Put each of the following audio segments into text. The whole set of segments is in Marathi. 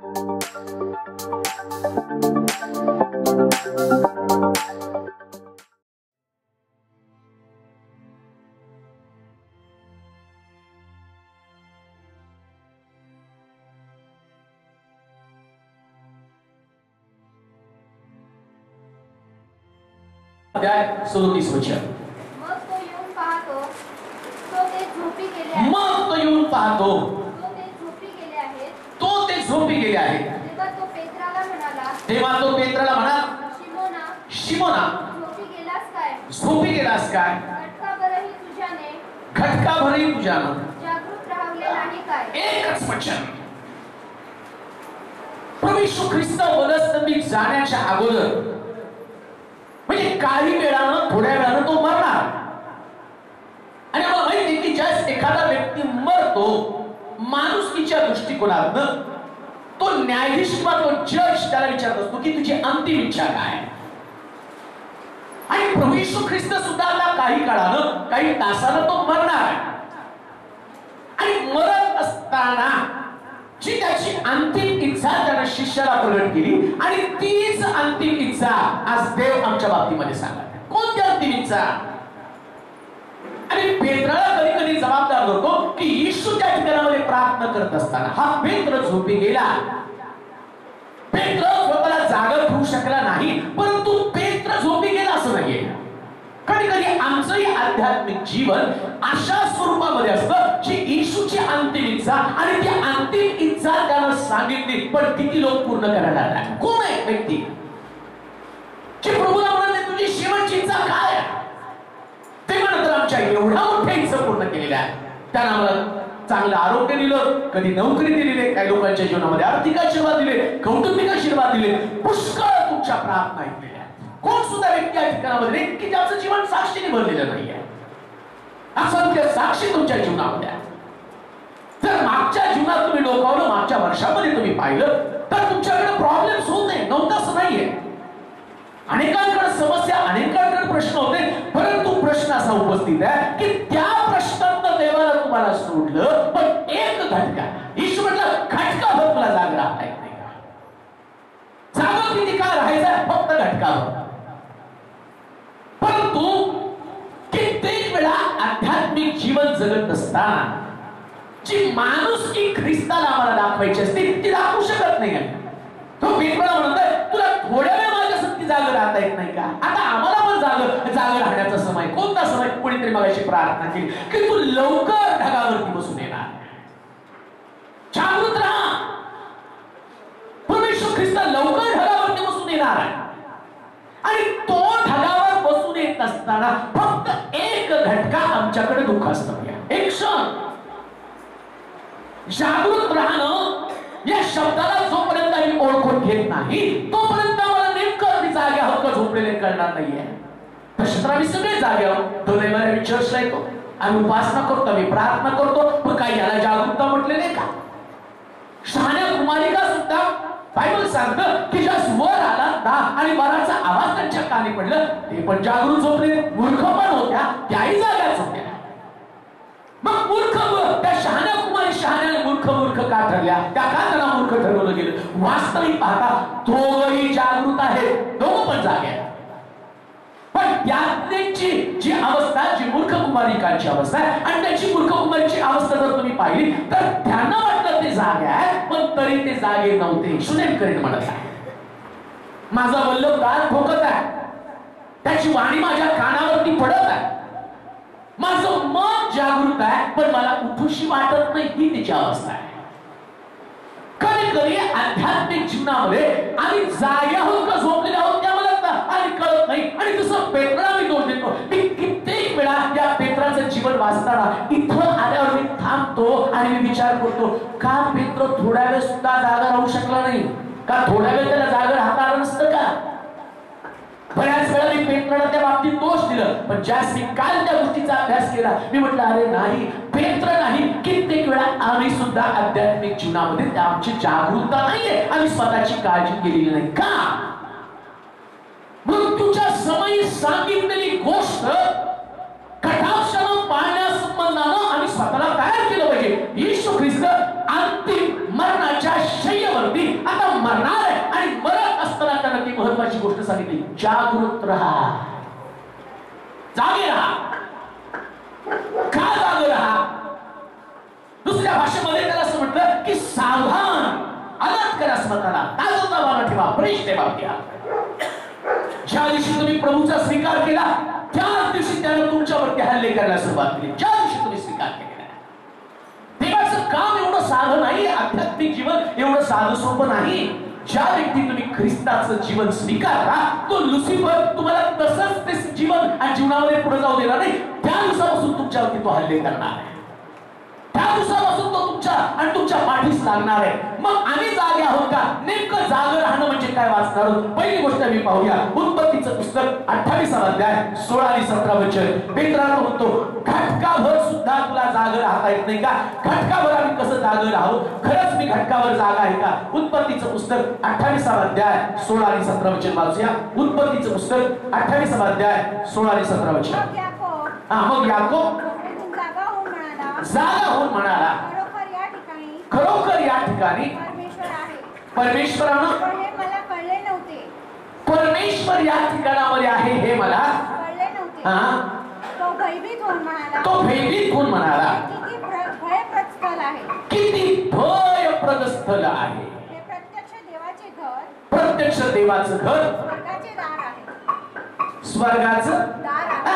अध्याय 37 वचन. मग तो येऊन पाहतो तो ते झोपी गेले आहेत. मग तो येऊन पाहतो तो ते झोपी गेले आहेत. तो ते झोपी गेले आहेत. तेव्हा तो पेत्राला म्हणाला, तेव्हा तो पेत्राला म्हणाला, शिमोना, शिमोना, झोपी गेलास काय? झोपी गेलास काय? घटकाभरही तुझ्याने घटकाभरही तुझ्यानं जागृत राहले नाही काय? एकच वचन. प्रभू येशू ख्रिस्त वनस्तंभीत जाण्याच्या अगोदर म्हणजे काही वेळानं थोड्या वेळानं तो मरणार. आणि मला माहिती आहे की ज्या एखादा व्यक्ती मरतो माणुसकीच्या दृष्टिकोनातनं तो न्यायाधीश किंवा तो जज त्याला विचारत असतो की तुझी अंतिम इच्छा काय. आणि प्रभू येशू ख्रिस्त सुद्धा आता काही काळानं काही तासानं तो मरणार. आणि मरत असताना जी त्याची अंतिम इच्छा त्याने शिष्याला प्रगट केली आणि तीच अंतिम इच्छा आज देव आमच्या बाबतीमध्ये सांगत. कोणती अंतिम इच्छा? आणि पेत्राला कधी कधी जबाबदार होतो की येशू त्या ठिकाणामध्ये प्रार्थना करत असताना हा पेत्र झोपी गेला. पेत्र स्वतःला जागा ठेवू शकला नाही, परंतु पेत्र झोपी गेला असं नाहीये. कधी कधी आमचंही आध्यात्मिक जीवन अशा स्वरूपामध्ये असतं जी येशूची अंतिम इच्छा आणि ती अंतिम इच्छा त्यानं सांगितली पण किती लोक पूर्ण करायला नाही. कोण आहे व्यक्ती जी प्रभूला म्हणाले तुझी शेवटची इच्छा काय आहे? तेव्हा नंतर आमच्या एवढ्या मोठ्या इच्छा पूर्ण केलेल्या आहे. त्यानं आम्हाला चांगलं आरोग्य दिलं, कधी नोकरी दिलेली, काही लोकांच्या जीवनामध्ये आर्थिक आशीर्वाद दिले, कौटुंबिक आशीर्वाद दिले, पुष्कळ तुमच्या प्रार्थना ऐकलेल्या. कोण सुद्धा व्यक्ती या ठिकाणामध्ये की ज्याचं जीवन साक्षीने भरलेलं नाहीये. असंख्य साक्षी तुमच्या जीवनामध्ये आहे. जर मागच्या जीवनात तुम्ही डोकावलं, मागच्या वर्षामध्ये तुम्ही पाहिलं तर तुमच्याकडे प्रॉब्लेम्स होत नाही, नव्हतं असं नाहीये. अनेकांकडे समस्या, अनेकांकडे प्रश्न होते, परंतु प्रश्न असा उपस्थित आहे की त्या प्रश्नात देवाला तुम्हाला सोडलं पण एक घटका येशू म्हटलं घटकाभर तुला जाग राहता येत नाही का? जागा किती काळ राहायचं? फक्त घटकाभर. परंतु कित्येक वेळा आध्यात्मिक जीवन जगत असताना जी माणुसकी ख्रिस्ताला आम्हाला दाखवायची असते ती दाखवू शकत नाही. तो पेत्राला म्हणतोय तुला थोड्या वेळ माझ्यासाठी जागा राहता येत नाही का? आता आम्हाला पण जागा राहण्याचा समय. कोणता समय? कोणीतरी मगाशी प्रार्थना केली की तू लवकर ढगावरती बसून येणार. जागृत राहा. परमेश्वर ख्रिस्त लवकर ढगावरती बसून येणार आहे. आणि तो ढगावर बसून येत असताना फक्त एक घटका आमच्याकडे दुःख असतं. एक क्षण जागृत राहणं या शब्दाला जोपर्यंत आम्ही ओळखून घेत नाही तोपर्यंत मला नेमकं जागे हक्क झोपलेले कळणार नाहीये. तसं आम्ही सगळे जागे आहोत. आम्ही चर्चला येतो, आम्ही उपासना करतो, आम्ही प्रार्थना करतो, पण काही याला जागरूकता म्हटले नाही का? शहाण्या कुमारिका सुद्धा बायबल सांगतं की ज्या वर आला आणि वराचा आवाज त्यांच्या कानी पडलं ते पण जागृत झोपले. मूर्ख पण होत्या, त्याही जाग्याच होत्या. मग मूर्ख त्या शहाण्या कुमारी शहाण्याने मूर्ख का ठरल्या? त्या का त्यांना मूर्ख ठरवलं गेलं? वास्तविक पाहता दोघंही जागृत आहेत, दोघं पण जागे आहेत. पण त्यांची जी अवस्था, जी मूर्ख कुमारिकांची अवस्था आहे आणि त्यांची मूर्ख कुमारीची अवस्था जर तुम्ही पाहिली तर त्यांना वाटलं ते जागे आहेत पण तरी ते जागे नव्हते. सुनेम करीन म्हणत आहे माझा वल्लभ दार ठोकत आहे, त्याची वाणी माझ्या कानावरती पडत आहे, माझं मन जागृत आहे पण मला उठूशी वाटत नाही. ही तिची अवस्था आहे. कधी कधी आध्यात्मिक जीवनामध्ये आम्ही जाग्या आहोत का झोपलेल्या आहोत त्या मला आणि कळत नाही. आणि तसं पेत्राला मी दोष देतो. मी कित्येक वेळा त्या पेत्राचं जीवन वाचताना इथं आल्यावर मी थांबतो आणि मी विचार करतो का पेत्र थोड्या वेळ सुद्धा जागा राहू शकला नाही का? थोड्या वेळ त्याला जागा राहता आलं नसतं का? बऱ्याच वेळा मी पेत्राला त्या बाबतीत दोष दिलं, पण ज्यास मी काल त्या गोष्टीचा अभ्यास केला मी म्हटलं अरे नाही, पेत्र नाही, कित्येक वेळा आम्ही सुद्धा आध्यात्मिक जीवनामध्ये आमची जागरूकता नाहीये, आम्ही स्वतःची काळजी केलेली नाही का? मृत्यूच्या समयी सांगितलेली गोष्ट कटाक्षानं पाळण्यासंबंधानं आम्ही स्वतःला तयार केलं पाहिजे. येशू ख्रिस्त अंतिम मरणाच्या शय्येवरती सांगितली, जागृत राहा, जागे राहा. का जागे राहा? दुसऱ्या भाषेमध्ये त्याला असं म्हटलं की सावधान, अलर्ट करा स्वतःला, ताजतवाना ठेवा, फ्रेश ठेवा. ज्या दिवशी तुम्ही प्रभूचा स्वीकार केला त्याच दिवशी त्यानं तुमच्यावरती हल्ले करायला सुरुवात केली. ज्या दिवशी तुम्ही स्वीकार केला. देवाचं काम एवढं साधं नाही, आध्यात्मिक जीवन एवढं साधं सोपं नाही. ज्या व्यक्ती तुम्ही ख्रिस्ताचं जीवन स्वीकारता, तो लुसिफर तुम्हाला तसंच ते जीवन आणि जीवनामध्ये पुढे जाऊ देणार नाही. त्या दिवसापासून तुमच्यावरती तो हल्ले करणार आहे. त्या दिवसापासून तो तुमच्या आणि तुमच्या पाठीस लागणार आहे. मग आम्ही जागे आहोत का? नेमकं जागं राहणं म्हणजे काय वाचणार आहोत? पहिली गोष्ट आम्ही पाहूया, उत्पत्तीचं पुस्तक 28 अध्याय 16 आणि 17 वचन. पेत्रानं म्हणतो, घटकाभर सुद्धा तुला जागं राहता येत नाही का? घटकाभर आम्ही कसं जागं राहू? खरंच मी घटकाभर जागा आहे का? उत्पत्तीचं पुस्तक 28 अध्याय 16 आणि 17 वचन वाचूया. उत्पत्तीचं पुस्तक 28 अध्याय 16 आणि 17 वचन. मग याकोब जागा होऊन म्हणाला, खरोखर या ठिकाणी परमेश्वरानं मला कळले नव्हते. परमेश्वर या ठिकाणामध्ये आहे हे मला कळले नव्हते. तो भयभीत होऊन म्हणाला, तो भयभीत होऊन म्हणाला, किती भयप्रद स्थळ आहे, किती भयप्रद स्थळ आहे. हे प्रत्यक्ष देवाचे घर, प्रत्यक्ष देवाचं घर, स्वर्गाचे दार आहे. स्वर्गाचं दार आहे.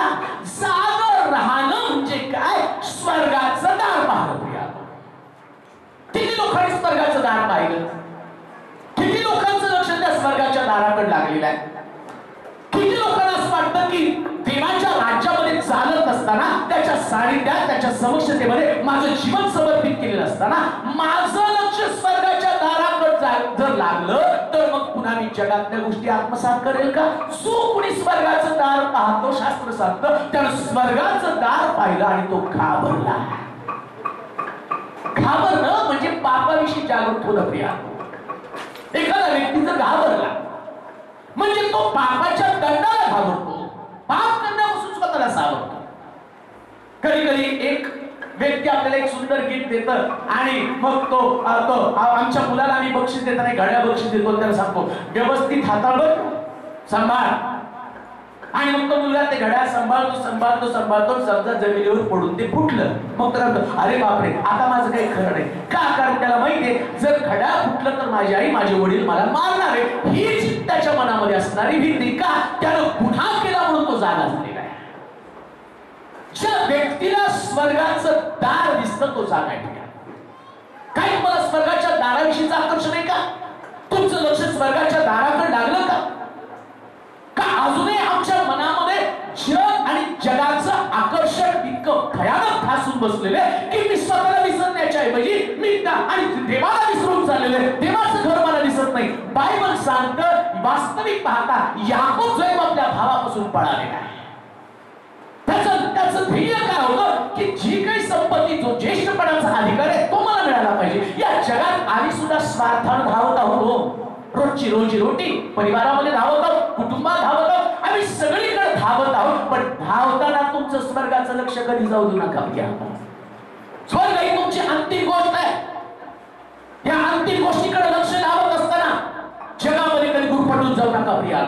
जागं राहणं म्हणजे काय? स्वर्गाचं दार पाहणं. किती लोकांनी स्वर्गाचं दार पाहिलं? किती लोकांचं लक्ष त्या स्वर्गाच्या दाराकडे लागलेलं आहे? किती लोकांना असं वाटतं की देवाच्या राज्यामध्ये चालत असताना, त्याच्या सानिध्यात, त्याच्या समक्षतेमध्ये माझं जीवन समर्पित केलेलं असताना माझं लक्ष स्वर्गाच्या दाराकडे जर लागलं तर मग पुन्हा मी जगातल्या गोष्टी आत्मसात करेल का? जो कोणी स्वर्गाचं दार पाहतो, शास्त्र सांगतं, त्यानं स्वर्गाचं दार पाहिलं आणि तो घाबरला. घाबरणं म्हणजे पापाविषयी जागृत होणं. प्रिया, एखादा व्यक्ती जर घाबरला म्हणजे तो पापाच्या दंडाला घाबरतो, पाप करण्यापासून स्वतःला सावरतो. कधी कधी एक व्यक्ती आपल्याला एक सुंदर गिफ्ट देतं आणि मग तो आमच्या मुलाला आम्ही बक्षीस देताना घड्या बक्षीस देतो, त्याला सांगतो व्यवस्थित हाताळ बघ, सांभाळ. आणि मग तो मुलगा ते घड्याळ सांभाळतो समजा जमिनीवर पडून ते फुटलं. मग तर अरे बापरे, आता माझं काही खरं नाही. का? कारण त्याला माहितीये जर घड्याळ फुटलं तर माझी आई, माझे वडील मला मारणार आहे, हीच त्याच्या मनामध्ये असणारी भीती. का? त्यानं गुन्हा केला म्हणून तो जागा झालेला आहे. ज्या व्यक्तीला स्वर्गाचं दार दिसतं तो जागा आहे. काय तुम्हाला स्वर्गाच्या दाराविषयीचं आकर्षण आहे का? तुमचं लक्ष स्वर्गाच्या दाराकडे लागलं का? अजूनही आमच्या मनामध्ये जग आणि जगाचं आकर्षण इतकं भयानक ठासून बसलेले की मी स्वतःला विसरण्याच्या ऐवजी मी आणि देवाला विसरून चाललेले. देवाचं घर मला दिसत नाही. बायबल सांगतं, वास्तविक पाहता याकोब जो आपल्या भावापासून पळालेला आहे. त्याचं ध्येय काय होतं की जी काही संपत्ती, जो ज्येष्ठपणाचा अधिकार आहे तो मला मिळाला पाहिजे. या जगात आम्ही सुद्धा स्वार्थानं धावत आहोत. रोजची रोजी रोटी, परिवारामध्ये धावत आहोत, कुटुंबात धावत आहोत, आम्ही सगळीकडे धावत आहोत. पण धावताना तुमचं स्वर्गाचं लक्ष कधी जाऊ देऊ नका. स्वर्ग ही तुमची अंतिम गोष्ट आहे. या अंतिम गोष्टीकडे लक्ष लावत असताना जगामध्ये कधी गुरफटून जाऊ नका. प्रिया,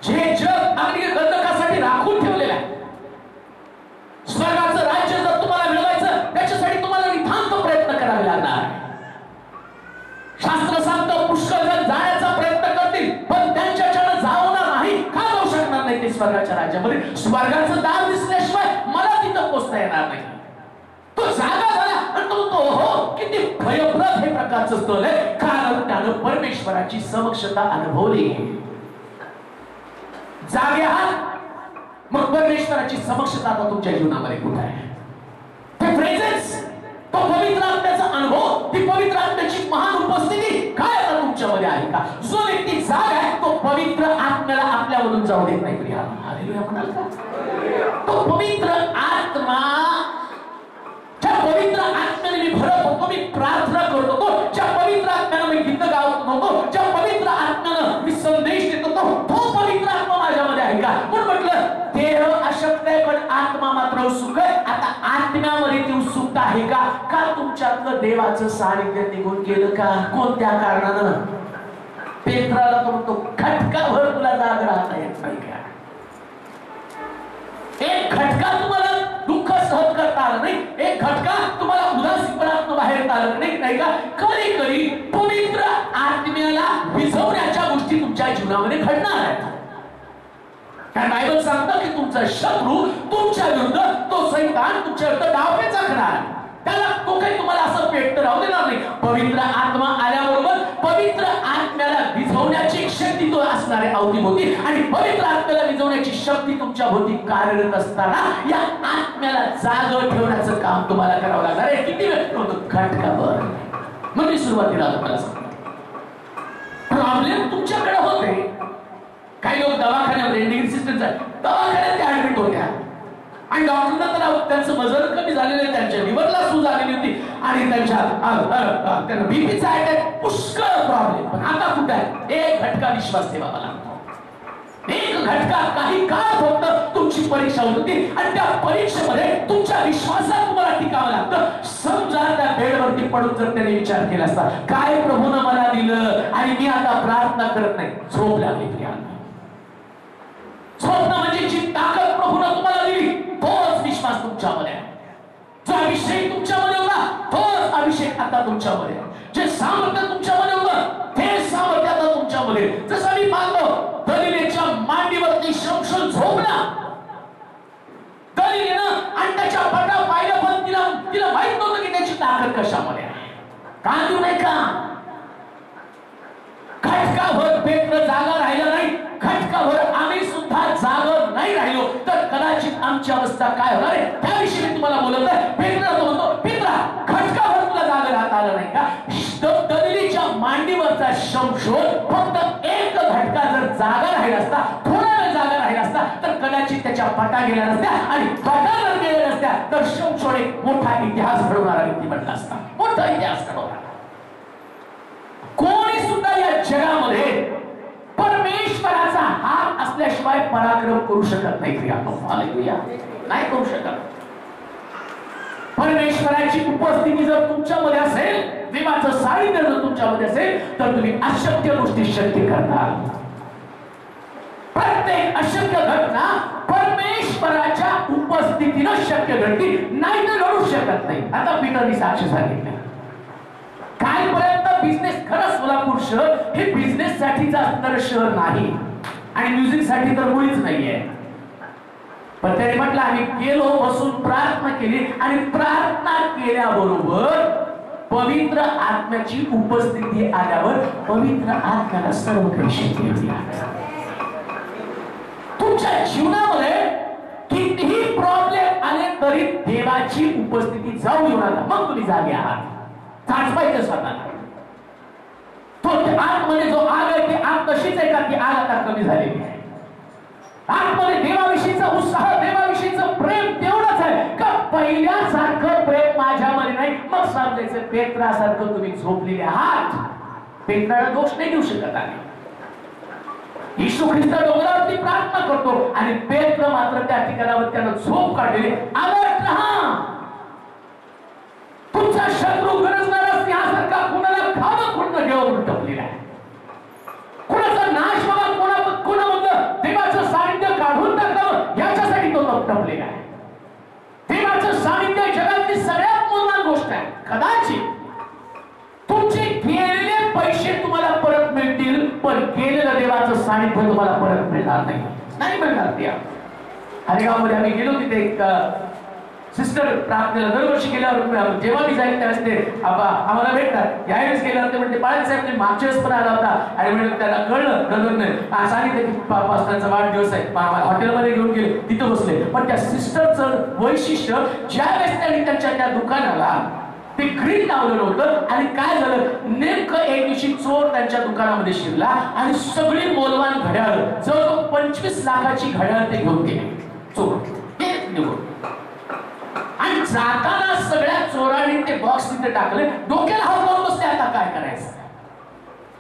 जे जग अगदी गंधकासाठी राखून ठेवलेलं आहे, स्वर्गाचं राज्य जर तुम्हाला मिळवायचं त्याच्यासाठी तुम्हाला नितांत प्रयत्न करावे लागणार. शास्त्र सांगतं पुष्कळ जण जाण्याचा प्रयत्न करतील पण त्यांच्याच्यानं जावणार नाही. का जाऊ शकणार नाही ते स्वर्गाच्या राज्यामध्ये? स्वर्गाचं दार दिसल्याशिवाय मला तिथं पोचता येणार नाही. तो जागा झाला आणि तो हो किती भयप्रद हे प्रकारचं स्थळ आहे, कारण त्यानं परमेश्वराची समक्षता अनुभवली. जागे आहात, मग परमेश्वराची समक्षता आता तुमच्या जीवनामध्ये कुठे आहे? ते प्रेझेन्स, तो पवित्र आत्म्याचा अनुभव, ती पवित्र आत्म्याची महान उपस्थिती काय आता तुमच्यामध्ये आहे का? जो व्यक्ती जाग आहे तो पवित्र आत्म्याला आपल्यावरून जाऊ देत नाही. प्रिया, हालेलुया म्हणाल का? तो पवित्र आत्मा, ज्या पवित्र आत्म्याने मी भरत होतो, मी प्रार्थना करत होतो, ज्या पवित्र आत्म्यानं मी गीत गावत होतो, ज्या पवित्र आत्म्यानं मी संदेश देत होतो, तो पवित्र आत्मा माझ्यामध्ये आहे का? म्हणून म्हटलं देह अशक्त आहे पण आत्मा मात्र उत्सुक आहे. आता आत्म्यामध्ये ती उत्सुकता आहे का? का तुमच्यातलं देवाचं सानिध्य निघून गेलं का? कोणत्या कारणानं? पेत्राला तो म्हणतो घटकाभर नाही का? कधी कधी पवित्र आत्म्याला विझवण्याच्या गोष्टी तुमच्या जीवनामध्ये घडणार आहेत. कारण बायबल सांगतं की तुमचा शत्रू तुमच्या विरुद्ध, तो सैतान तुमच्या विरुद्ध डावपेच आखणार. त्याला तो काही तुम्हाला असं पेटतं राहू देणार नाही. पवित्र आत्मा आल्याबरोबर पवित्र आत्म्याला विझवण्याची शक्ती तो असणार आहे अवतीभोवती. आणि पवित्र आत्म्याला विझवण्याची शक्ती तुमच्या भोवती कार्यरत असताना या आत्म्याला जाग ठेवण्याचं काम तुम्हाला करावं लागणार आहे. किती वेळ होतो? घटकाभर. म्हणजे सुरुवातीला तुम्हाला सांगतो प्रॉब्लेम तुमच्याकडे होते. काही लोक दवाखान्यामध्ये दवाखान्यात ऍडमिट होत्या आणि डॉक्टरना तर त्यांचं वजन कमी झालेलं, त्यांच्या लिव्हरला सूज आलेली होती आणि त्यांच्या बीपीचा अटॅक, पुष्कळ प्रॉब्लेम. पण आता कुठे आहे? एक घटका विश्वास ठेवावा लागतो. एक घटका काही काळ फक्त तुमची परीक्षा होती आणि त्या परीक्षेमध्ये तुमच्या विश्वासात तुम्हाला टिकावं लागतं. समजा त्या बेडवरती पडून जर त्याने विचार केला असता, काय प्रभूनं मला दिलं आणि मी आता प्रार्थना करत नाही, झोप लागली प्रियांना. स्वप्न म्हणजे जी ताकद प्रभूनं तुम्हाला दिली, तोच विश्वास तुमच्यामध्ये आहे. जो अभिषेक तुमच्यामध्ये होता, तोच अभिषेक आता तुमच्यामध्ये आहे. जे सामर्थ्य तुमच्यामध्ये होतं, ते सामर्थ्य आता तुमच्यामध्ये. जसं मी पाहतो दलिलेच्या मांडीवरती शमशोन झोपला. दलिलेनं आणि त्याच्या पटा पाहिलं, पण तिला माहित नव्हतं की त्याची ताकद कशामध्ये आहे. का देऊ नाही का? घटकाभर पेत्र जागा राहिला नाही, घटकाभर आम्ही सुद्धा जागर नाही राहिलो तर कदाचित आमची अवस्था काय होणार आहे त्याविषयी मी तुम्हाला बोलत आहे. पेत्र तो म्हणतो, पेत्रा घटकाभर तुला जागा राहता आलं नाही का? दलिलीच्या मांडीवरचा शमशोन फक्त एक घटका जर जागा राहिला असता, थोडा वेळ जागा राहिला असता, तर कदाचित त्याच्या पटा गेल्या नसत्या आणि पटा जर गेल्या नसत्या तर शमशोन एक मोठा इतिहास घडवणारा व्यक्ती बनला असता. मोठा इतिहास घडवणारा. कोणी सुद्धा या जगामध्ये परमेश्वराचा हात असल्याशिवाय पराक्रम करू शकत नाही. हालेलुया. नाही करू शकत. परमेश्वराची उपस्थिती जर तुमच्यामध्ये असेल, देवाचं सानिध्य जर तुमच्यामध्ये असेल, तर तुम्ही अशक्य गोष्टी शक्य करता. प्रत्येक अशक्य घटना परमेश्वराच्या उपस्थितीनं शक्य घडती, नाही तर घडू शकत नाही. आता पीटरनी साक्ष सांगितलं. कालपर्यंत बिझनेस, खरं सोलापूर शहर हे बिझनेस साठीच असणारं शहर नाही आणि म्युझिक साठी तर मुळीच नाहीये. पण त्याने म्हटलं आम्ही गेलो, बसून प्रार्थना केली आणि प्रार्थना केल्याबरोबर पवित्र आत्म्याची उपस्थिती आल्यावर पवित्र आत्म्याला सर्व काही शक्ती होती. तुमच्या जीवनामध्ये कितीही प्रॉब्लेम आले तरी देवाची उपस्थिती जाऊ देऊ नका. मग तुम्ही जागे आहात. साठवायचं स्वतःला. तो आतमध्ये जो आग आहे ती आग तशीच आहे का? ती आग आता कमी झालेली आहे. आतमध्ये देवाविषयीचा उत्साह, देवाविषयीचं प्रेम तेवढंच आहे का? पहिल्यासारखं प्रेम माझ्यामध्ये नाही. मग समजायचं पेत्रासारखं तुम्ही झोपलेले आहात. पेत्राला दोष नाही देऊ शकत आहे. येशू ख्रिस्त डोंगरावरती प्रार्थना करतो आणि पेत्र मात्र त्या ठिकाणावर त्यानं झोप काढलेली. अलर्ट राहा. तुमचा शत्रू गरजणारा सिंहासारखा कुणाला खावं कुणा घेऊन टपलेला आहे. कुणाचा नाश व्हावा, कुणामधलं देवाचं सानिध्य काढून टाकावं याच्यासाठी तो टपलेला आहे. देवाचं सानिध्य जगातली सगळ्यात मूलभूत गोष्ट आहे. कदाचित तुमचे गेलेले पैसे तुम्हाला परत मिळतील, पण गेलेलं देवाचं सानिध्य तुम्हाला परत मिळणार नाही. नाही मिळणार. त्या हरेगावमध्ये आम्ही गेलो, तिथे एक सिस्टर प्रार्थनेला दरवर्षी गेल्यावर जेव्हा मी जाईल त्यावेळेस ते आम्हाला भेटतात. यावेळेस गेल्यावर ते म्हणते, पाळील साहेब तुम्ही मागच्या वेळेस पण आला होता आणि म्हणजे त्यांना कळलं ब्रदरने सांगितलं की पास्टरचा वाढदिवस आहे. हॉटेलमध्ये घेऊन गेले, तिथं बसले. पण त्या सिस्टरचं वैशिष्ट्य, ज्यावेळेस त्यांनी त्यांच्या त्या दुकानाला ते ग्रीन लावलेलं होतं आणि काय झालं, नेमकं एक दिवशी चोर त्यांच्या दुकानामध्ये शिरला आणि सगळी मोलवान घड्याळ, जवळजवळ 25 लाखाची घड्याळ ते घेऊन गेले चोर. आणि जाताना सगळ्या चोरांनी ते बॉक्स तिथे टाकले, डोक्याला हात लावून बसले आता काय करायचं.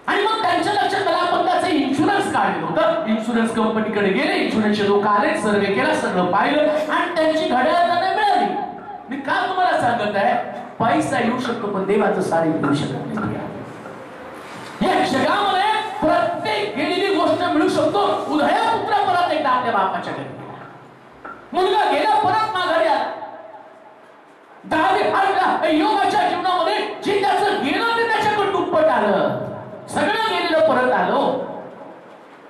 आणि मग त्यांच्या लक्षात आलं आपण त्याचं इन्शुरन्स काढलेलं होतं. इन्शुरन्स कंपनीकडे गेले, इन्शुरन्सचे लोक आले, सर्वे केला, सगळं पाहिलं आणि त्यांची घड्याळ त्यांना मिळाली. मी का तुम्हाला सांगत आहे, पैसा येऊ शकतो पण देवाचं सानिध्य येऊ शकत नाही. या जगामध्ये प्रत्येक गेलेली गोष्ट मिळू शकतो. उधळ्या पुत्र परत एकदा आपल्या बापाच्या घरी गेला, मुलगा गेला परत माघारी आला. दावी हाडला योगाच्या जीवनामध्ये जे त्याचं आलं, सगळं गेलेलं परत आलो.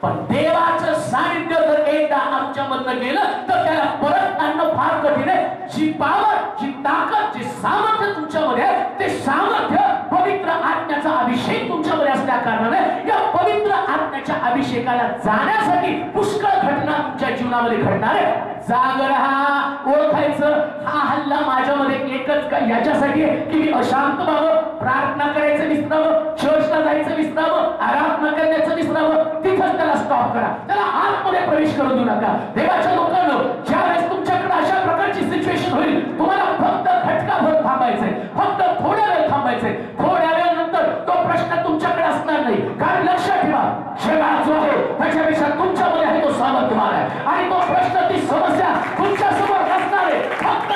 पण देवाचं सानिध्य जर एकदा आमच्यामधनं गेलं तर त्याला परत आणणं फार कठीण आहे. जी पावर, जी ताकद, जी सामर्थ्य तुमच्यामध्ये आहे, ते सामर्थ्य पवित्र आत्म्याचा अभिषेक तुमच्यामध्ये असल्या कारणाने या पवित्र आत्म्याच्या अभिषेकाला जाण्यासाठी पुष्कळ घटना तुमच्या जीवनामध्ये घडणार आहे. जाग रहा, ओळखायचं हा हल्ला माझ्यामध्ये एकच का याच्यासाठी की मी अशांत व्हावं, प्रार्थना करायचं विसरावं, चर्चला जायचं विसरावं, आराधना करण्याचं विसरावं. तिथंच त्याला स्टॉप करा, त्याला आतमध्ये प्रवेश करू देऊ नका. देवाच्या लोकांनो, ज्यावेळेस तुमच्याकडे अशा प्रकारची सिच्युएशन होईल, तुम्हाला फक्त घटकाभर थांबायचंय, फक्त थोड्या वेळ थांबायचंय. थोड्या वेळानंतर तो प्रश्न तुमच्याकडे असणार नाही. कारण लक्षात ठेवा, जगात जो आहे त्याच्यापेक्षा तुमच्यामध्ये आहे तो सामर्थ्यवान आहे आणि तो प्रश्न, ती समस्या तुमच्या समोर नसणार आहे. फक्त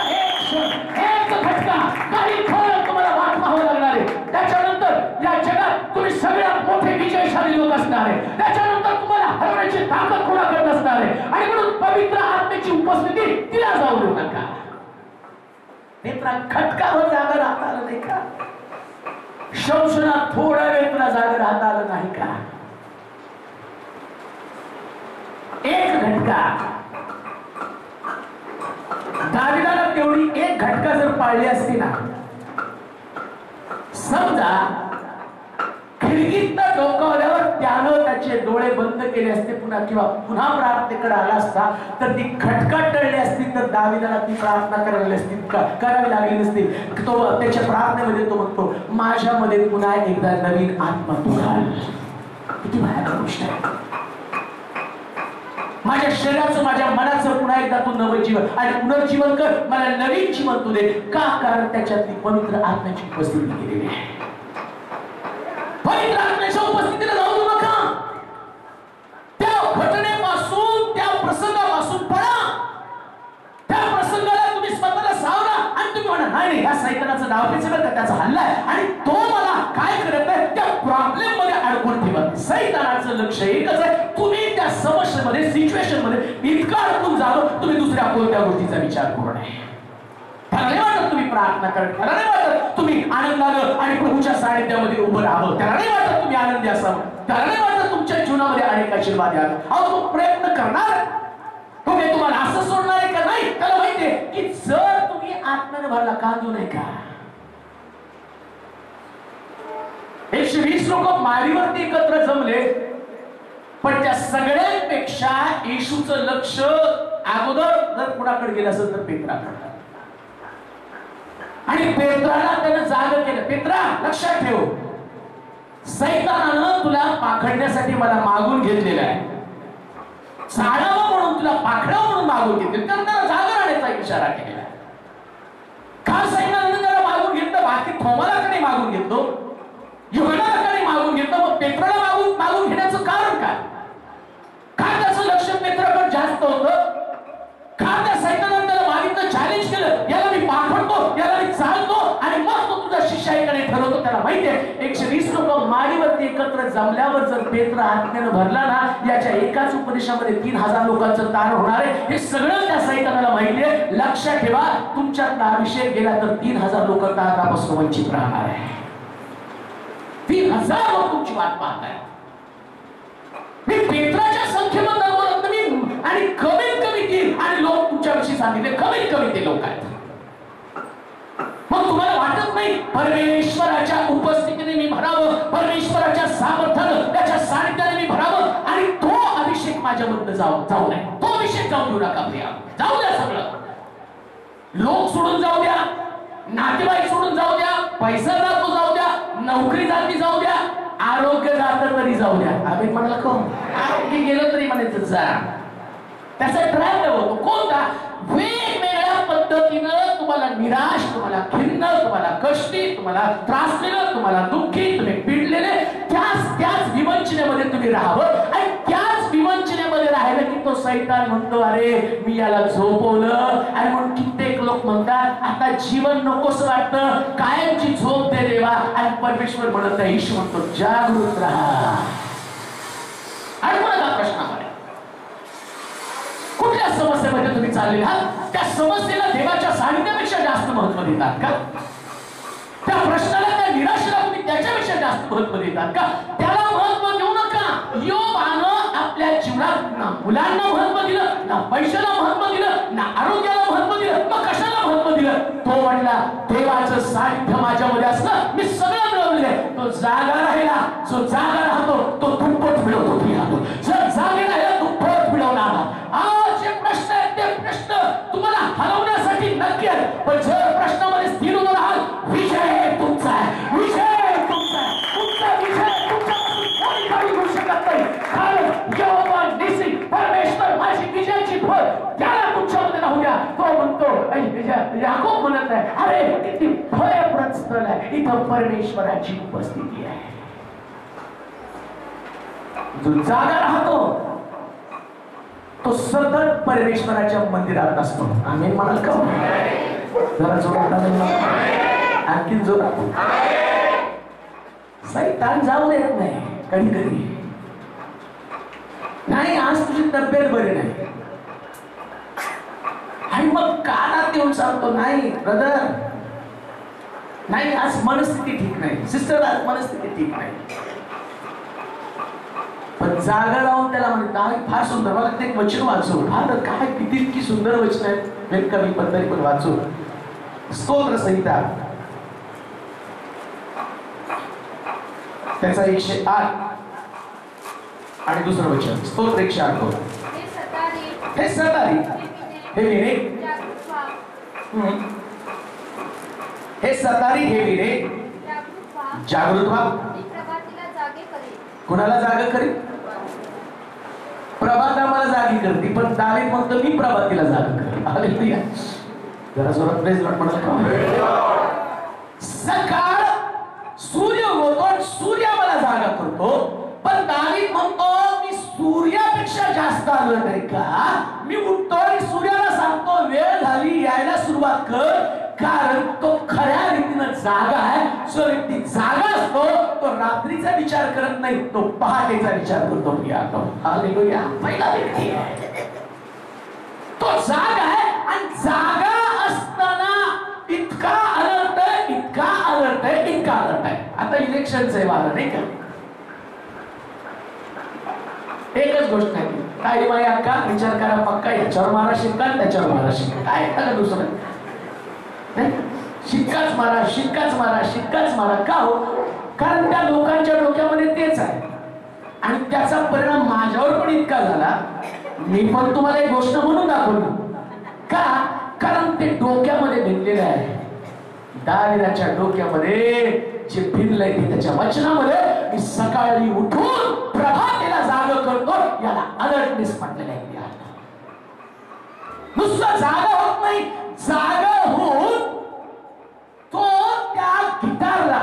एक घटका, काही फरक तुम्हाला वाट पाहावं लागणार आहे. त्याच्यानंतर या जगात तुम्ही सगळ्यात मोठे विजयशाली लोक असणार आहे. त्याच्यानंतर तुम्हाला हरवण्याची ताकद कोणाकडे नसणार आहे. आणि म्हणून पवित्र आत्म्याची उपस्थिती तिला जाऊ देऊ नका. मित्रा, खटकावर जागा राहता आलं नाही का? शमशनात थोडा वेळ तुला जागा राहता आलं नाही का? एक घटका, दाविदाला तेवढी एक घटका जर पाळली असती ना, समजा खिडकीत डोकावल्यावर त्यानं त्याचे डोळे बंद केले असते पुन्हा, किंवा पुन्हा प्रार्थनेकडे आला असता, तर ती खटका टळली असती, तर दाविदाला ती प्रार्थना करावी लागली नसती. तो त्याच्या प्रार्थनेमध्ये तो म्हणतो, माझ्यामध्ये पुन्हा एकदा नवीन आत्मा तू घाल. किती भयानक गोष्ट आहे. माझ्या शरीराचं, माझ्या मनाचं पुन्हा एकदा तू नवं जीवन आणि पुनर्जीवन कर, मला नवीन जीवन तू दे. का? कारण त्याच्यातली पवित्र आत्म्याची उपस्थिती केलेली आहे. पवित्र आत्म्याच्या उपस्थितीला जाऊ देऊ नका. त्या घटनेपासून, त्या प्रसंगापासून पळा. त्या प्रसंगाला तुम्ही स्वतःला सावरा आणि तुम्ही म्हणा, नाही ह्या सैतानाचं नाव घेतलं, त्याचा हल्ला आहे आणि तो मला काय करत आहे, त्या प्रॉब्लेम मध्ये अडकून ठेवत. सैतानाचं लक्ष एकच आहे, तुम्ही त्या समस्येमध्ये, सिच्युएशन मध्ये इतका अडकून जावं, तुम्ही दुसऱ्या कोणत्या गोष्टीचा विचार करू नये. त्याला नाही वाटत तुम्ही प्रार्थना करत, त्याला नाही वाटत तुम्ही आनंदानं आणि प्रभूच्या सानिध्यामध्ये उभं राहावं, त्याला नाही वाटत तुम्ही आनंदी असावं, त्याला नाही वाटत तुमच्या जीवनामध्ये अनेक आशीर्वाद यावे. अहो, तो प्रयत्न करणार, तो काही तुम्हाला असं सोडणार आहे का? नाही. त्याला माहितीये की जर तुम्ही आत्म्याने भरला, का देऊ नये का? 120 लोक मारीवरती एकत्र जमले, पण त्या सगळ्यांपेक्षा येशूचं लक्ष अगोदर जर कुणाकडे गेलं असेल तर पेत्राकडे. आणि पेत्राला त्यानं जाग केलं. पेत्रा, लक्षात ठेव, सैतानानं तुला पाखडण्यासाठी मला मागून घेतलेलं आहे. चाळावं म्हणून, तुला पाखडावं म्हणून मागून घेतले, तर त्याला जागा राहण्याचा इशारा केलेला आहे. का सैतानानं त्याला मागून घेतलं? बाकी थोमालाकडे मागून घेतलो, युहन्नाकडे मागून घेतलं, मग पेत्राला मागून घेण्याचं कारण काय? का त्याचं लक्ष पेत्राकडे जास्त होतं? का त्या सैतानानं त्याला मागितलं, चॅलेंज केलं, याला मी पाखडतो, याला मी चालतो आणि मग तो तुझा शिष्याकडे ठरवतो. त्याला माहितीये 120 लोक माडीवरती एकत्र जमल्यावर जर पेत्र आत्म्यानं भरला ना, याच्या एकाच उपदेशामध्ये 3000 लोकांचं तार होणार आहे. हे सगळं त्या सैतानाला माहितीये. लक्षात ठेवा, तुमच्यातला अभिषेक गेला तर 3000 लोक तारापासून वंचित राहणार आहे. 3000 लोक तुमची वाट पाहत आहे. मी पेत्राच्या संख्येबद्दल बोलत नाही, आणि कमीत कमी 3 आणि लोक तुमच्याविषयी सांगितले, कमीत कमी ते लोक आहेत. मग तुम्हाला वाटत नाही परमेश्वराच्या उपस्थितीने मी भरावं, परमेश्वराच्या सामर्थ्यानं, त्याच्या सानिध्याने मी भरावं आणि तो अभिषेक माझ्यामधनं जाऊ नये. तो अभिषेक जाऊ देऊ नका. प्रिया, जाऊ द्या सगळं. लोक सोडून जाऊ द्या, नातेवाईक सोडून जाऊ द्या, पैसा जातो जाऊ द्या, नोकरी जाती जाऊ द्या, आरोग्य जातं तरी जाऊ द्या. आम्ही म्हणाला कोण आरोग्य गेलं तरी म्हणायचं जा. त्याचा ट्रॅक होतो कोणता? वेगवेगळ्या पद्धतीनं तुम्हाला निराश, तुम्हाला खिन्न, तुम्हाला कष्टी, तुम्हाला त्रासलेलं, तुम्हाला दुःखी, तुम्ही पिडलेले, त्याच विवंचनेमध्ये तुम्ही राहावं. आणि त्याच विवंचनेमध्ये राहिलं की तो सैतान म्हणतो, अरे मी याला झोपवलं. आणि म्हणून कित्येक लोक म्हणतात, आता जीवन नकोस वाटतं, कायमची झोप दे देवा. आणि परमेश्वर म्हणत आहे, ईश्वर म्हणतो, जागृत राहा. आणि कोणाचा प्रश्न आहे? कुठल्या समस्येमध्ये तुम्ही चालले आहात? त्या समस्येला देवाच्या सानिध्यापेक्षा जास्त महत्व देतात का? त्या प्रश्नाला, त्या निराशेला तुम्ही त्याच्यापेक्षा जास्त महत्व देतात का? त्याला महत्व देऊ नका. योबानं आपल्या जीवनात ना मुलांना महत्व दिलं, ना पैशाला महत्व दिलं, ना आरोग्याला महत्व दिलं, मग कशाला महत्व दिलं? तो म्हणला देवाचं सानिध्य माझ्यामध्ये असलं मी सगळं मिळवले. तो जागा राहिला, जो जागा राहतो तो दुप्पट मिळवतो. जर जागे राहिला दुप्पट मिळवणार. आज जे प्रश्न आहेत ते प्रश्न तुम्हाला हलवण्यासाठी नक्की आहेत, पण जर प्रश्नामध्ये स्थिर उभं राहाल, विजय तुमचा आहे, विजय तुमचा आहे. तुमचा विजय तुमच्यापासून कोणी काढू घेऊ शकत नाही. कारण यहोवा निसी परमेश्वर माझी विजयाची फळ त्याला तुमच्यामध्ये राहू द्या. तो म्हणतो याकोब म्हणत आहे, अरे किती भयप्रद स्थळ आहे, इथं परमेश्वराची उपस्थिती आहे. जो जागा राहतो तो सतत परमेश्वराच्या मंदिरात असतो. आम्ही म्हणाल का? जरा जोरात आणखी जोरात. सैतान जाऊ देत नाही कधी कधी. नाही आज तुझी तब्येत बरी नाही आणि मग कानात येऊन सांगतो, नाही ब्रदर, नाही आज मनस्थिती ठीक नाही, सिस्टर आज मनस्थिती ठीक नाही. पण जागा राहून त्याला म्हणतात फार सुंदर. मला ते वचन वाचू. फार काय किती इतकी सुंदर वचन आहेत, कमी पण तरी पण वाचू. स्तोत्र संहिता त्याचा 108 आणि दुसरं वचन स्तोत्र 108. हे सतारी हे विरे, हे सतारी हे विरे जागृत व्हा. कुणाला जागा करेल? प्रभात आम्हाला जागी करते, पण दावीद म्हणतो मी प्रभातीला जागा करेल. हालेलुया. जरा जोरात प्रेज लॉर्ड म्हणाल. सकाळ सूर्य उगवतो, सूर्य मला जागा करतो, पण दावीद म्हणतो मी सूर्यापेक्षा जास्त आलो नाही का? मी उठतो आणि सूर्याला सांगतो वेळ झाली, यायला सुरुवात कर, कारण तो खऱ्या रीतीनं जागा आहे. जो व्यक्ती जागा असतो तो रात्रीचा विचार करत नाही, तो पहाटेचा विचार करतो. हालेलुया. पहिला व्यक्ती तो जागा आहे आणि जागा असताना इतका अलर्ट आहे, इतका अलर्ट आहे, इतका अलर्ट आहे. आता इलेक्शनचं आहे वारं नाही का? एकच गोष्ट नाही काय बाई अक्का विचार करा, पक्का याच्यावर मारा शिक्का, त्याच्यावर मारा शिक्का, काय का दुसरं नाही. शिक्काच मारा, शिक्काच मारा, शिक्काच मारा. का हो? कारण त्या लोकांच्या डोक्यामध्ये तेच आहे आणि त्याचा परिणाम माझ्यावर पण इतका झाला. मी पण तुम्हाला एक गोष्ट म्हणून दाखवली का? कारण ते डोक्यामध्ये भिनलेलं आहे. दाविदाच्या डोक्यामध्ये जे भिनलंय ते त्याच्या वचनामध्ये मी सकाळी उठून प्रभातेला जागा करतो, याला अलर्टनेस म्हटलेलं आहे. नुसतं जागा होत नाही, जागा होऊन तो त्या गिटारला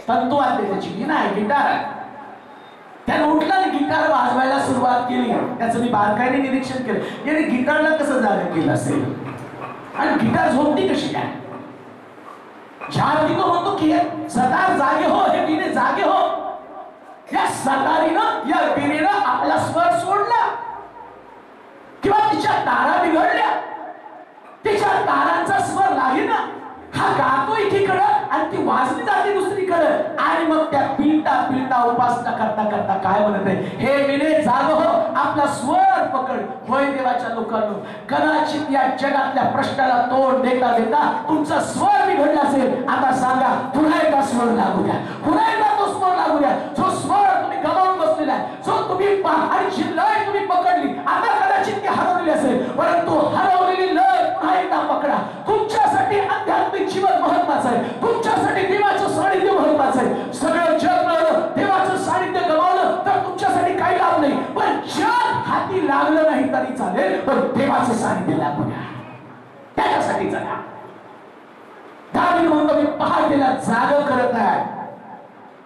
तंतू आणते, त्याची गिना आहे गिटार आहे, त्याने उठला आणि गिटार वाजवायला सुरुवात केली. त्याचं मी बारकाईने निरीक्षण केलं. याने गिटारला कसं जागा केलं असेल आणि गिटार झोपती कशी काय? तो म्हणतो की सतार जागे हो, हे बिने जागे हो. या सतारीनं या बिनेनं आपला स्वर सोडला किंवा तिच्या तारा बिघडल्या, तिच्या तारांचा स्वर लागेना. हा गातो एकीकडं आणि ती वाजली जाते दुसरीकडे. आणि मग त्या पिळता पिळता उपासना करता करता काय म्हणत आहे, हे बिने जाग हो, आपला स्वर पकड. होय देवाच्या लोकांनो, कदाचित या जगातल्या प्रश्नाला तोंड देता देता तुमचा स्वर बिघडला असेल. आता सांगा, पुन्हा एकदा स्वर लागू द्या, पुन्हा एकदा तो स्वर लागू द्या. जो स्वर तुम्ही गमावून बसलेला आहे, जो तुम्ही आणि जी लय तुम्ही पकडली, आता कदाचित ती हरवलेली असेल, परंतु हरवलेली लय पुन्हा एकदा पकडा. तुमच्यासाठी आध्यात्मिक जीवन महत्वाचं आहे, तुमच्यासाठी देवाचं सानिध्य महत्वाचं आहे. सगळं जग मिळवलं, देवाचं सानिध्य गमावलं तर तुमच्यासाठी काही लाभ नाही. पण जग हाती लागलं नाही तरी चालेल, पण देवाचं सानिध्य लागू द्या, त्याच्यासाठी जगा. दावीद म्हणतो मी पहाटेला जाग करत आहे,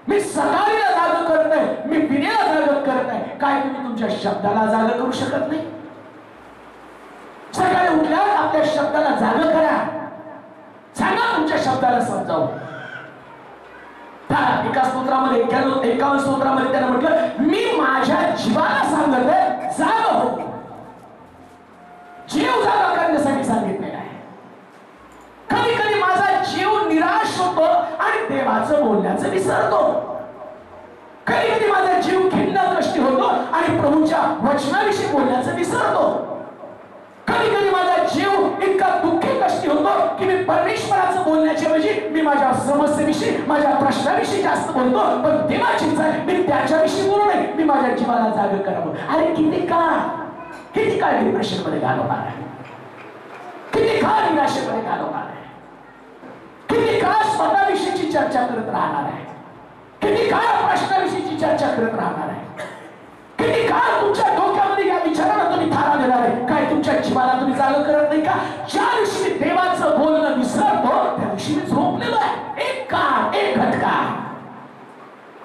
मी सकाळीला जाग करत आहे, मी बिनेला जाग करत आहे. काय तुम्ही तुमच्या शब्दाला जाग करू शकत नाही? सकाळी उठल्यावर आपल्या शब्दाला जाग करा, सांगा तुमच्या शब्दाला समजावं. एका स्तोत्रामध्ये 51 स्तोत्रामध्ये त्यानं म्हटलं मी माझ्या जीवाला सांगत आहे जाग हो. जीव जागा करण्यासाठी सांगितलेलं आहे. कधी कधी माझा जीव निराश होतो आणि देवाचं बोलण्याचं विसरतो. कधी कधी माझा जीव खिन्न कष्टी होतो आणि प्रभूच्या वचनाविषयी बोलण्याचं विसरतो. कधी कधी माझा जीव इतका दुःखी कष्टी होतो की मी परमेश्वराचं बोलण्याच्या ऐवजी मी माझ्या समस्येविषयी माझ्या प्रश्नाविषयी जास्त बोलतो. पण देवाची इच्छा आहे मी त्याच्याविषयी बोलू नये, मी माझ्या जीवाला जाग करावं. अरे किती काळ डिप्रेशन मध्ये घालवणार आहे, किती काळ निराशेमध्ये घालवणार आहे, किती काळ स्वतःविषयीची चर्चा करत राहणार आहे, किती काळ प्रश्नाविषयीची चर्चा करत राहणार आहे, किती काळ तुमच्या डोक्यामध्ये या विचारांना तुम्ही थारा देणार आहे. काय तुमच्या जीवाला तुम्ही जाग करत नाही का? ज्या दिवशी मी देवाचं बोलणं विसरतो त्या दिवशी मी झोपलेलो आहे. एक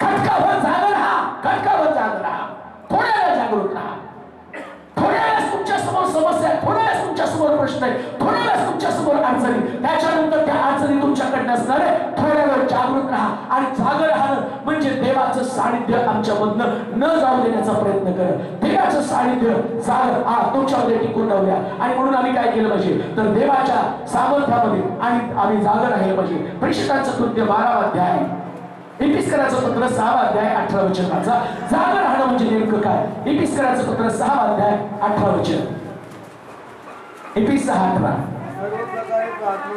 खटकावर जाग राहा, खटकावर जाग राहा, थोड्या वेळ जागृत राहा. थोड्या वेळेस तुमच्या समोर समस्या आहे, थोड्या वेळेस तुमच्या समोर प्रश्न आहे, थोड्या वेळेस तुमच्या समोर अडचणी, त्याच्यानंतर त्या अडचणी तुमच्याकडे नसणार आहे. थोड्या वेळ जागृत राहा आणि जाग राहणं म्हणजे देवाचं सानिध्य आमच्यामधनं न जाऊ देण्याचा प्रयत्न कर. देवाचं सानिध्य तुमच्यामध्ये टिकून राहूया. आणि म्हणून आम्ही काय केलं पाहिजे तर देवाच्या सामर्थ्यामध्ये आणि आम्ही जाग राहिलं पाहिजे. प्रेषितांचं कृत्य 12वा अध्याय, इपिस्कराचं पत्र 6वा अध्याय 18 वचनाचा जाग राहणं म्हणजे नेमकं काय? इपिस्कराचं पत्र 6वा अध्याय 18 वचन. इपिस 6:18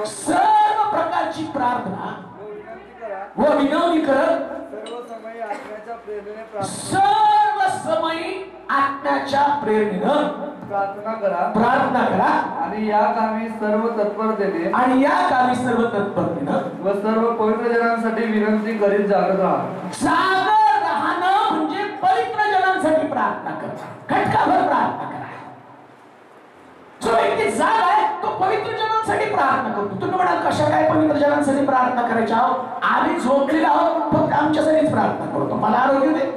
सर्व प्रकारची प्रार्थना व विनवणी करत सर्व समयी आत्म्याच्या प्रेरणेनं प्रार्थना करा आणि या कामी सर्व तत्परतेने व सर्व पवित्र जनांसाठी विनंती करीत जागत राहा. जागर राहणं म्हणजे पवित्र जनांसाठी प्रार्थना करा, खटकाभर प्रार्थना करा. जो व्यक्ती जाग आहे तो पवित्र जनांसाठी प्रार्थना करतो. तुम्ही म्हणाल कशा काय पवित्र जनांसाठी प्रार्थना करायच्या आहोत? आम्ही झोपलेलो आहोत, फक्त आमच्यासाठीच प्रार्थना करतो. मला आरोग्य दे,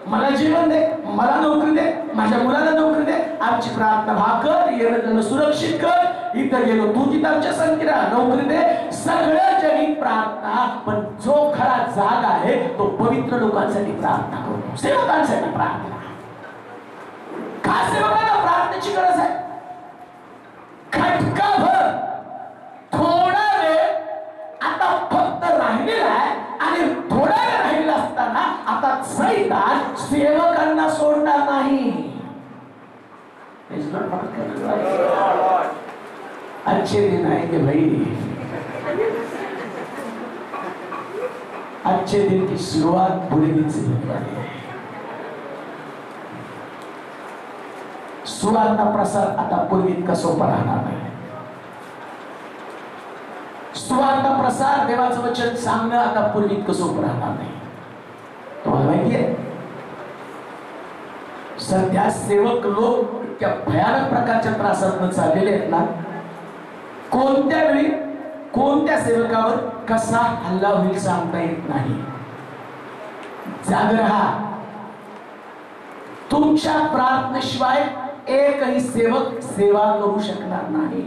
मला जीवन दे, मला नोकरी दे, माझ्या मुलाला नोकरी दे. आमची प्रार्थना भाकर येणं जाणं सुरक्षित कर, इथं गेलो तू तिथं आमच्या संख्येला नोकरी दे. सगळं जगी प्रार्थना, पण जो खरा जाग आहे तो पवित्र लोकांसाठी प्रार्थना करतो, सेवकांसाठी प्रार्थना. का सेवकांना प्रार्थनेची गरज आहे? खटकाभर थोडा वेळ आता फक्त राहिलेला आहे आणि थोडा वेळ राहिलेला असताना आता सैतान सेवकांना सोडणार नाही. अच्छे दिन आएंगे भाई, अच्छे दिन की शुरुआत बुरे दिन से होने वाली है. सुवार्ता प्रसार आता पूर्वी इतका सोपा राहणार नाही. सुवार्ता प्रसार देवाचं वचन सांगणं आता पूर्वी इतकं सोपं राहणार नाही. तुम्हाला माहितीये सध्या सेवक लोक इतक्या भयानक प्रकारच्या त्रासातून चाललेले आहेत ना. कोणत्या वेळी कोणत्या सेवकावर कसा हल्ला होईल सांगता येत नाही. जाग राहा. तुमच्या प्रार्थनेशिवाय एकही सेवक सेवा करू शकणार नाही.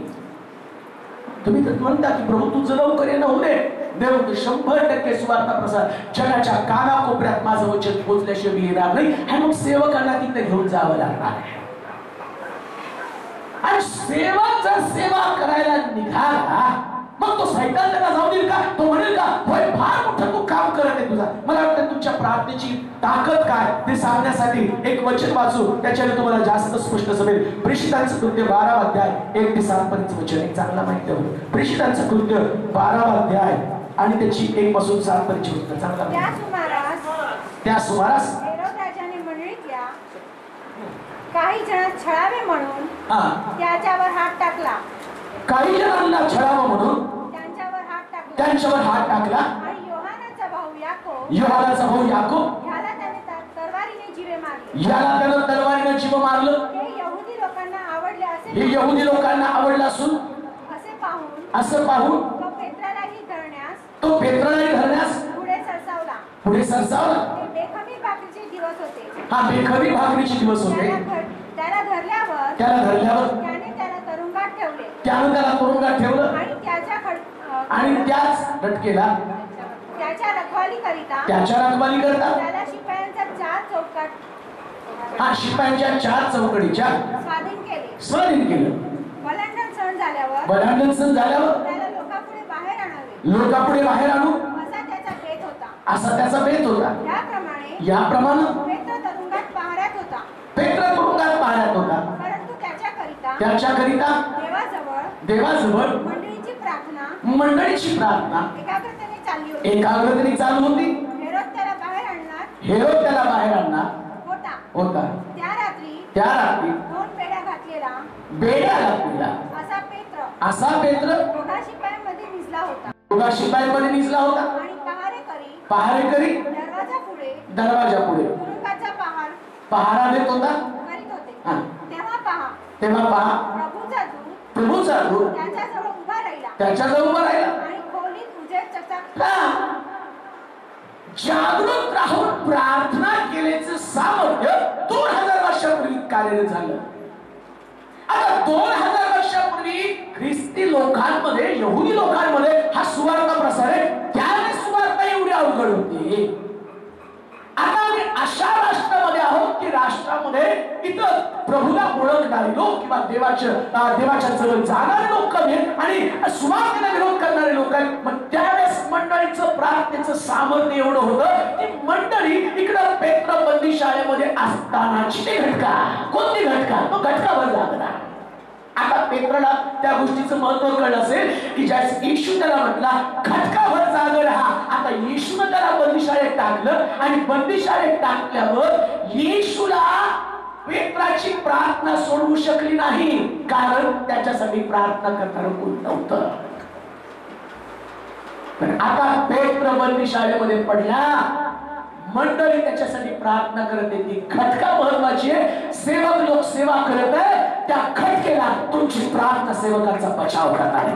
तुम्ही तर म्हणता की प्रभू तुझं लवकर येणं होऊ दे. देव 100% सुवार्ता प्रसार जगाच्या कानाकोपऱ्यात माझं वचन पोहोचल्याशिवाय येणार नाही. आणि मग सेवकांना तिथे घेऊन जावं लागणार आहे. आणि सेवक जर सेवा करायला निघाला मग तो सैतान त्याला जाऊ देईल का? तो म्हणेल का होय फार मोठं तू काम करत आहे तुझा. मला वाटतं तुमच्या प्रार्थनेची ताकद काय ते सांगण्यासाठी एक वचन वाचू, त्याच्याने तुम्हाला जास्त स्पष्ट समजेल. प्रेषितांचं कृत्य 12वा अध्याय 1 ते 7 पर्यंत वचन एक चांगला माहिती होतं. प्रेषितांचं कृत्य 12वा अध्याय आणि त्याची 1 पासून 7 पर्यंत वचन चांगला. त्या सुमारास हेरोदाच्याने मंडळीतल्या काही जण छळावे म्हणून त्याच्यावर हात टाकला. काही जणांना छळावं म्हणून त्यांच्यावर हात टाकला. आणि योहानाचा भाऊ याकूब याला त्याने तलवारीने जीवे मारले. याला त्यानं तलवारीने जीव मारलं. हे यहुदी लोकांना आवडले हे यहुदी लोकांना आवडलं असून असं पाहून तो पेत्रालाही धरण्यास पुढे सरसावला. ते बेखमी भाकरीचे दिवस होते. हा बेखमी भाकरीचे दिवस होते. त्याला धरल्यावर त्याने त्याला तुरुंगात ठेवलं आणि त्याच लटकेला त्याच्या रखवाली करता त्याला शिपायांच्या 4 चौकट शिपायांच्या 4 चौकडीच्या स्वाधीन केलं. बलांडन सण झाल्यावर त्याला लोकापुढे बाहेर आणू असा त्याचा बेत होता. याप्रमाणे पेत्र तुरुंगात पहाऱ्यात होता. पेत्र तुरुंगात पहाऱ्यात होता. परंतु त्याच्याकरिता देवाजवळ मंडळीची प्रार्थना एकाग्रतेने चालू होती. हेरोद त्याला बाहेर आणणार होता. त्या रात्री बेड्या घातलेला असा पेत्र दोघा शिपायांमध्ये निजला होता. पहारेकरी दरवाजा पुढे पहारा देत होता. तेव्हा पहा प्रभूचा दूत त्याच्याजवळ उभा राहिला. जागृत राहून प्रार्थना केल्याचं सामर्थ्य 2000 वर्षापूर्वी कार्यरत झालं. आता 2000 वर्षापूर्वी ख्रिस्ती लोकांमध्ये यहुदी लोकांमध्ये हा सुवार्ता प्रसार आहे. त्यावेळेस सुवार्ता एवढी अवघड होती. आता आम्ही अशा राष्ट्रामध्ये आहोत की राष्ट्रामध्ये इथं प्रभूला ओळखणारे लोक किंवा देवाच्या जवळ जाणारे लोक कमी आहेत आणि सुवार्तेला विरोध करणारे लोक आहेत. मग त्यावेळेस मंडळीचं प्रार्थनेचं सामर्थ्य एवढं होतं की मंडळी इकडं पेत्र बंदी शाळेमध्ये असतानाची ते घटका कोणती घटका तो घटकाभर जागला. आता पेत्रला त्या गोष्टीचं महत्व कळलं असेल की ज्यावेळेस येशू त्याला म्हटला घटकाभर जागा राहा. आता येशूने त्याला बंदीशाळेत टाकलं आणि बंदीशाळेत टाकल्यावर येशूला पेत्राची प्रार्थना सोडवू शकली नाही, कारण त्याच्यासाठी प्रार्थना करणारं कोण नव्हतं. पण आता पेत्र बंदीशाळेमध्ये पडला, मंडळी त्याच्यासाठी प्रार्थना करत येते. खटका महत्वाची आहे. सेवक लोक सेवा करत आहे, त्या खटकेला तुमची प्रार्थना सेवकांचा बचाव करणार आहे.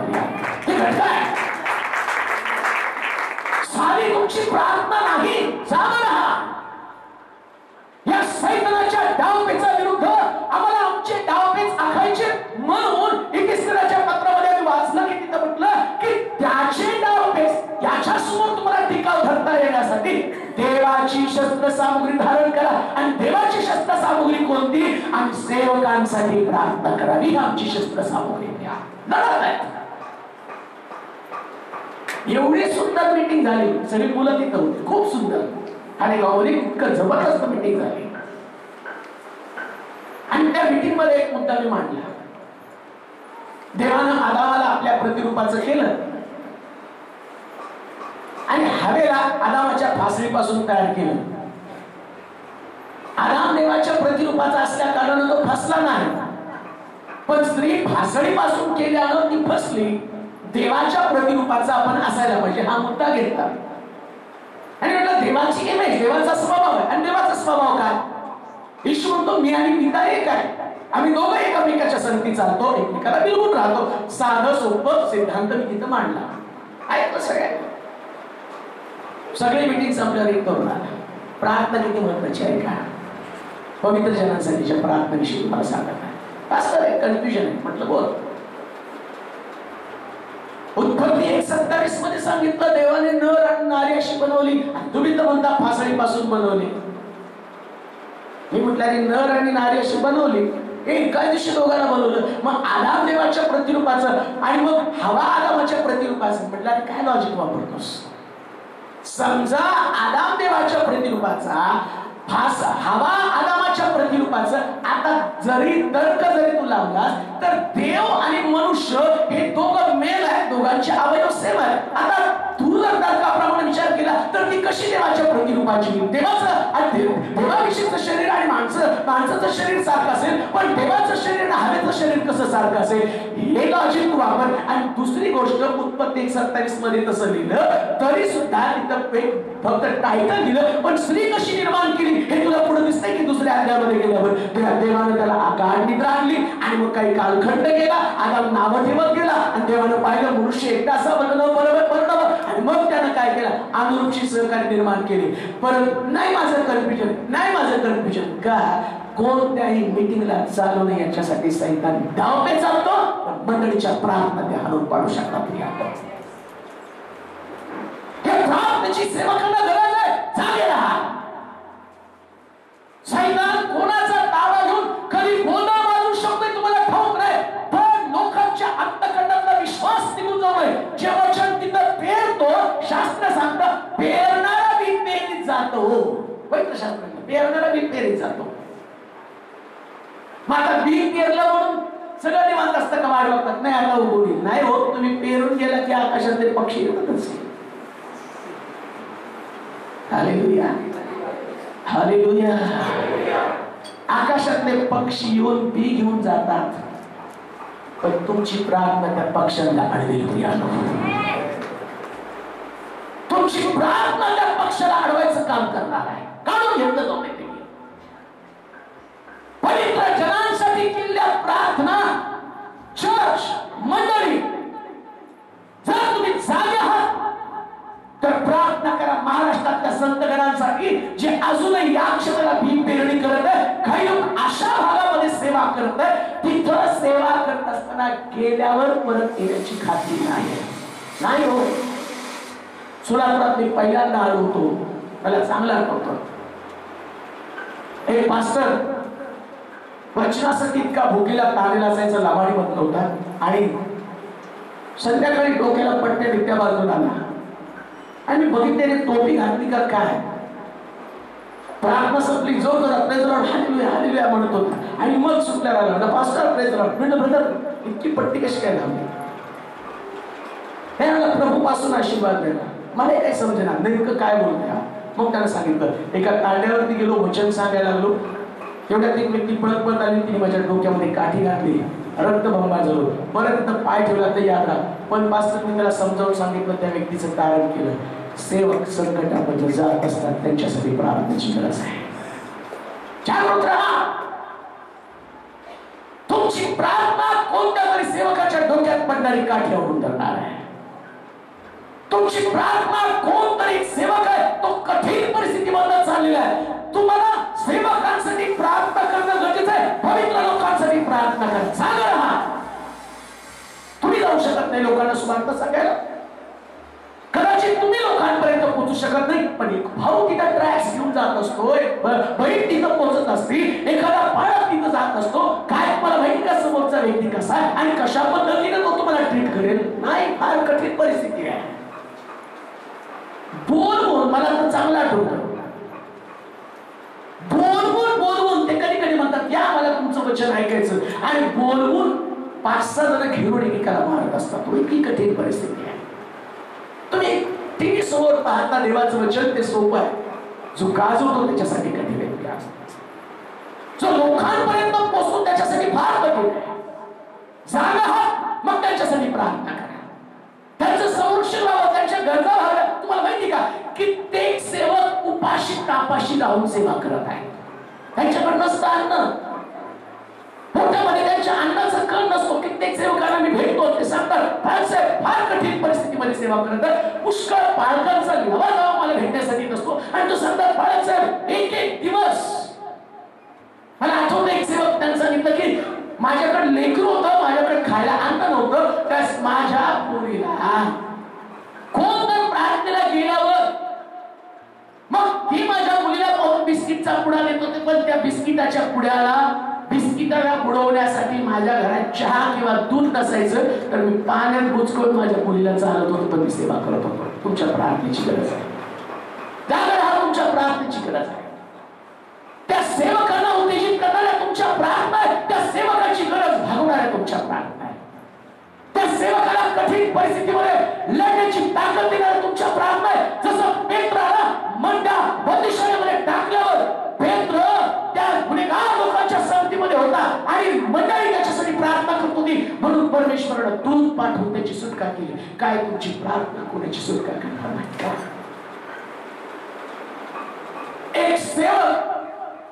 सारी तुमची प्रार्थना नाही, जाग रहा. या सैतानाच्या डावपेचा विरुद्ध आम्हाला आमचे डावपेच आखायचे म्हणून इतिहासाच्या पत्रामध्ये मी वाचलं की तिथं म्हटलं की त्याचे डावपेच याच्या समोर तुम्हाला टिकाव धरता येण्यासाठी देवाची शस्त्र सामुग्री धारण करा. आणि देवाची शस्त्र सामुग्री कोणती? आणि सेवकांसाठी प्रार्थना करावी, आमची शस्त्र सामुग्री द्या. एवढी सुंदर मीटिंग झाली, सगळी मुलं तिथं होती, खूप सुंदर. आणि गावामध्ये इतकं जबरदस्त मीटिंग झाली. आणि त्या मीटिंग मध्ये एक मुद्दा मी मांडला. देवानं आदामाला आपल्या प्रतिरूपाचं केलं आणि हवेला आदामाच्या फासळीपासून तयार केलं. आदाम देवाच्या प्रतिरूपाचा असल्या कारणानं तो फसला नाही, पण स्त्री फासळीपासून केल्यानं ती फसली. देवाच्या प्रतिरूपाचा आपण असायला पाहिजे हा मुद्दा घेतला. आणि म्हटलं देवाची इमेज, देवाचा स्वभाव आहे. आणि देवाचा स्वभाव काय? ईश्वर म्हणतो मी आणि पिता एक आहे, आम्ही दोघं एकमेकाच्या संगती चालतो, एकमेकाला मिळवून राहतो. साधं सोपं सिद्धांत मी तिथं मांडला. ऐकलं सगळे मीटिंग संपल्यावर एक करून आला, प्रार्थना किती महत्वाची आहे का? पवित्र जनांसाठीच्या प्रार्थनेविषयी तुम्हाला सांगत आहे. पास्टर आहे, कन्फ्युजन आहे. म्हटलं बोल. उत्पत्ती 1:27 मध्ये सांगितलं देवाने नर आणि नारी अशी बनवली, तुम्ही तर म्हणता फासळीपासून बनवली. मी म्हटलं अरे नर आणि नारी अशी बनवली, एका दिवशी दोघांना बनवलं. मग आदाम देवाच्या प्रतिरूपाचं आणि मग हवा आदामाच्या प्रतिरूपाचं. म्हटलं अरे काय लॉजिक वापरतोस? समजा आदाम देवाच्या प्रतिरूपाचा, हवा आदामाच्या प्रतिरूपाचं. आता जरी तर्क जरी तू लावलास तर देव आणि मनुष्य हे दोघं मेल आहेत, दोघांचे अवयव सेम आहेत. आता तू जर तर्काप्रमाणे विचार केला तर ती कशी देवाच्या प्रतिरूपाची? देवाविषयीचं शरीर आणि माणसाचं शरीर सारखं असेल, पण देवाचं शरीर आणि हवेचं शरीर कसं सारखं असेल? हे लॉजिक वापर. आणि दुसरी गोष्ट उत्पत्ती 1:27 मध्ये तसं लिहिलं तरी सुद्धा तिथं फक्त टायटल दिलं, पण स्त्री कशी निर्माण केली हे तुला पुढे दिसतंय की दुसऱ्या अध्यायामध्ये गेल्यावर देवानं त्याला आकार निद्रा आणली आणि मग काही कालखंड गेला, आदाम नावं ठेवत गेला आणि देवानं पाहिलं मनुष्य एकटा असा बनवलं बरोबर. आणि मग त्यानं काय केलं? अनुरूपची सहकारी निर्माण केली. परंतु नाही माझं कन्फ्युजन का? कोणत्याही मीटिंगला चालू नये याच्यासाठी सैतान डावपे चालतो, पण मंडळीच्या प्रार्थना ते हलवून पाडू शकतात. हे प्रार्थनेची सेवा करणं गरज आहे. जागे राहा. सैतान कोणाचा ताबा घेऊन कधी बोलणं मारू शकतो तुम्हाला ठाऊक नाही, पण लोकांच्या अंतःकरणातला विश्वास निघून जाऊ नये. जे वचन तिथं पेरतो, शास्त्र सांगतं पेरणारा पवित्रशास्त्रात पेरणारा बी पेरीत जातो. मग आता बी पेरलं म्हणून सगळं निवांत असतं का? वाढ बघतात नाही आता उगवली नाही होत. तुम्ही पेरून गेला की आकाशातले पक्षी येतातच. Hallelujah hallelujah. आकाशातले पक्षी येऊन बी घेऊन जातात, पण तुमची प्रार्थना त्या पक्ष्यांना अडवेल. तुमची प्रार्थना त्या पक्षाला अडवायचं काम करणार आहे. काढून घेतलं जाऊ नये. पवित्र जनांसाठी केलेल्या प्रार्थना चर्च मंडळी, जर तुम्ही जागे आहात तर प्रार्थना करा महाराष्ट्रातल्या संतगणांसाठी जे अजूनही या क्षणाला बी पेरणी करत आहे. काही लोक अशा भागामध्ये सेवा करत आहे तिथं सेवा करत असताना गेल्यावर परत येण्याची खात्री नाही हो. सोलापुरात मी पहिल्यांदा आलो होतो, मला चांगला आठवतो. एक पास्टर वचनासाठी इतका भुकेला तारेला असायचा, लाभाडी म्हणत होता, आणि संध्याकाळी डोक्याला पट्ट्या बिट्ट्या बांधून आला आणि मी बघितले टोपी घातली का काय. प्रार्थना संपली, जो जरा प्रेज लॉर्ड हालेलुया हालेलुया म्हणत होता आणि मग सुटल्या आला पास्टर प्रेज लॉर्ड. म्हणलं ब्रदर इतकी पट्टी कशी काय लावली? हे मला प्रभू पासून आशीर्वाद देणार. मला काही समजेना नेमकं काय बोलतोय. मग त्याला सांगितलं, एका तांड्यावरती गेलो, वचन सांगायला लागलो. एवढ्यात एक व्यक्ती पळत पळत आली, तिने माझ्या डोक्यामध्ये काठी घातली, रक्तभंगा झालो. परत पाय ठेवला तर याद राहा. पण पास्टरने त्याला समजावून सांगितलं, त्या व्यक्तीचं तारण केलं. सेवक संकटामध्ये जात असतात, त्यांच्यासाठी प्रार्थनेची गरज आहे. जागृत राहा. तुमची प्रार्थना कोणत्या तरी सेवकाच्या डोक्यात पडणारी काठी आवडून धरणार आहे. तुमची प्रार्थना कोणतरी सेवक आहे, तो कठीण परिस्थितीमध्ये चाललेला आहे. तुम्हाला सेवकांसाठी प्रार्थना करणं गरजेचं आहे. पवित्र लोकांसाठी प्रार्थना करा. जागा राहा. तुम्ही जाऊ शकत नाही लोकांना सुवार्ता सांगायला, कदाचित तुम्ही लोकांपर्यंत पोहोचू शकत नाही, पण एक भाऊ तिथं ट्रॅक्स घेऊन जात असतो, बहीण तिथं पोहोचत असते, एखादा बाळक तिथं जात असतो. काय तुम्हाला माहिती का समोरचा व्यक्ती कसा आहे आणि कशा पद्धतीने तो तुम्हाला ट्रीट करेल? नाही, फार कठीण परिस्थिती आहे. बोलवून मला तर चांगलं आठवतं, बोलवून ते कधी कधी म्हणतात या मला तुमचं वचन ऐकायचं, आणि बोलवून 5-6 जण घेऊन एकेकाला मारत असतात. इतकी कठीण परिस्थिती आहे. तुम्ही टीव्ही समोर पाहता देवाचं वचन, ते सोपं आहे. जो गाजवतो त्याच्यासाठी कधी व्यक्ती असतो, जो लोकांपर्यंत पोहोचतो त्याच्यासाठी फार कठीण आहे. जागा आहात मग त्यांच्यासाठी प्रार्थना करा, त्यांचं संरक्षण व्हावं, त्यांच्या गरजा व्हाव्या. तुम्हाला माहिती का कित्येक सेवक उपाशी तापाशी राहून सेवा करत आहेत. त्यांच्याकडे नसतं अन्न, पोटामध्ये त्यांच्या अन्नाचा कण नसतो. कित्येक सेवकांना मी भेटतो, ते सांगतात फार कठीण परिस्थितीमध्ये सेवा करतात. पुष्कळ पालकांचा लिहावा मला भेटण्यासाठी नसतो, आणि तो सांगतात बाळासाहेब एक दिवस. मला आठवतं एक सेवक त्यांनी सांगितलं की माझ्याकडे लेकरू होतं, माझ्याकडे खायला अन्न नव्हतं, त्यास माझ्या पोरीला कोण तर प्रार्थनेला गेल्यावर मग ती माझ्या मुलीला पाहून बिस्किटचा पुडा देत होते, पण त्या बिस्किटाला बुडवण्यासाठी माझ्या घरात चहा किंवा दूध नसायचं, तर मी पाण्यात बुचकळून माझ्या मुलीला चालत होतो, पण मी सेवा करत होतो. तुमच्या प्रार्थनेची गरज आहे. त्यामुळे तुमच्या प्रार्थनेची गरज आहे. त्या सेवकांना उत्तेजित करणाऱ्या तुमच्या प्रार्थना आहे. त्या सेवकाची गरज भागवणाऱ्या तुमच्या प्रार्थना आहे. त्या सेवकाला कठीण परिस्थितीमध्ये लढण्याची ताकद देणाऱ्या तुमच्या प्रार्थना आहे. जसं पेत्राला मंडा बंदिशाळेमध्ये टाकल्यावर पेत्र त्या गुन्हेगार लोकांच्या संगतीमध्ये होता आणि मंडळी त्याच्यासाठी प्रार्थना करत होती, म्हणून परमेश्वरानं दूत पाठवून त्याची सुटका केली. काय तुमची प्रार्थना कोणाची सुटका करणार नाही का? एक सेवक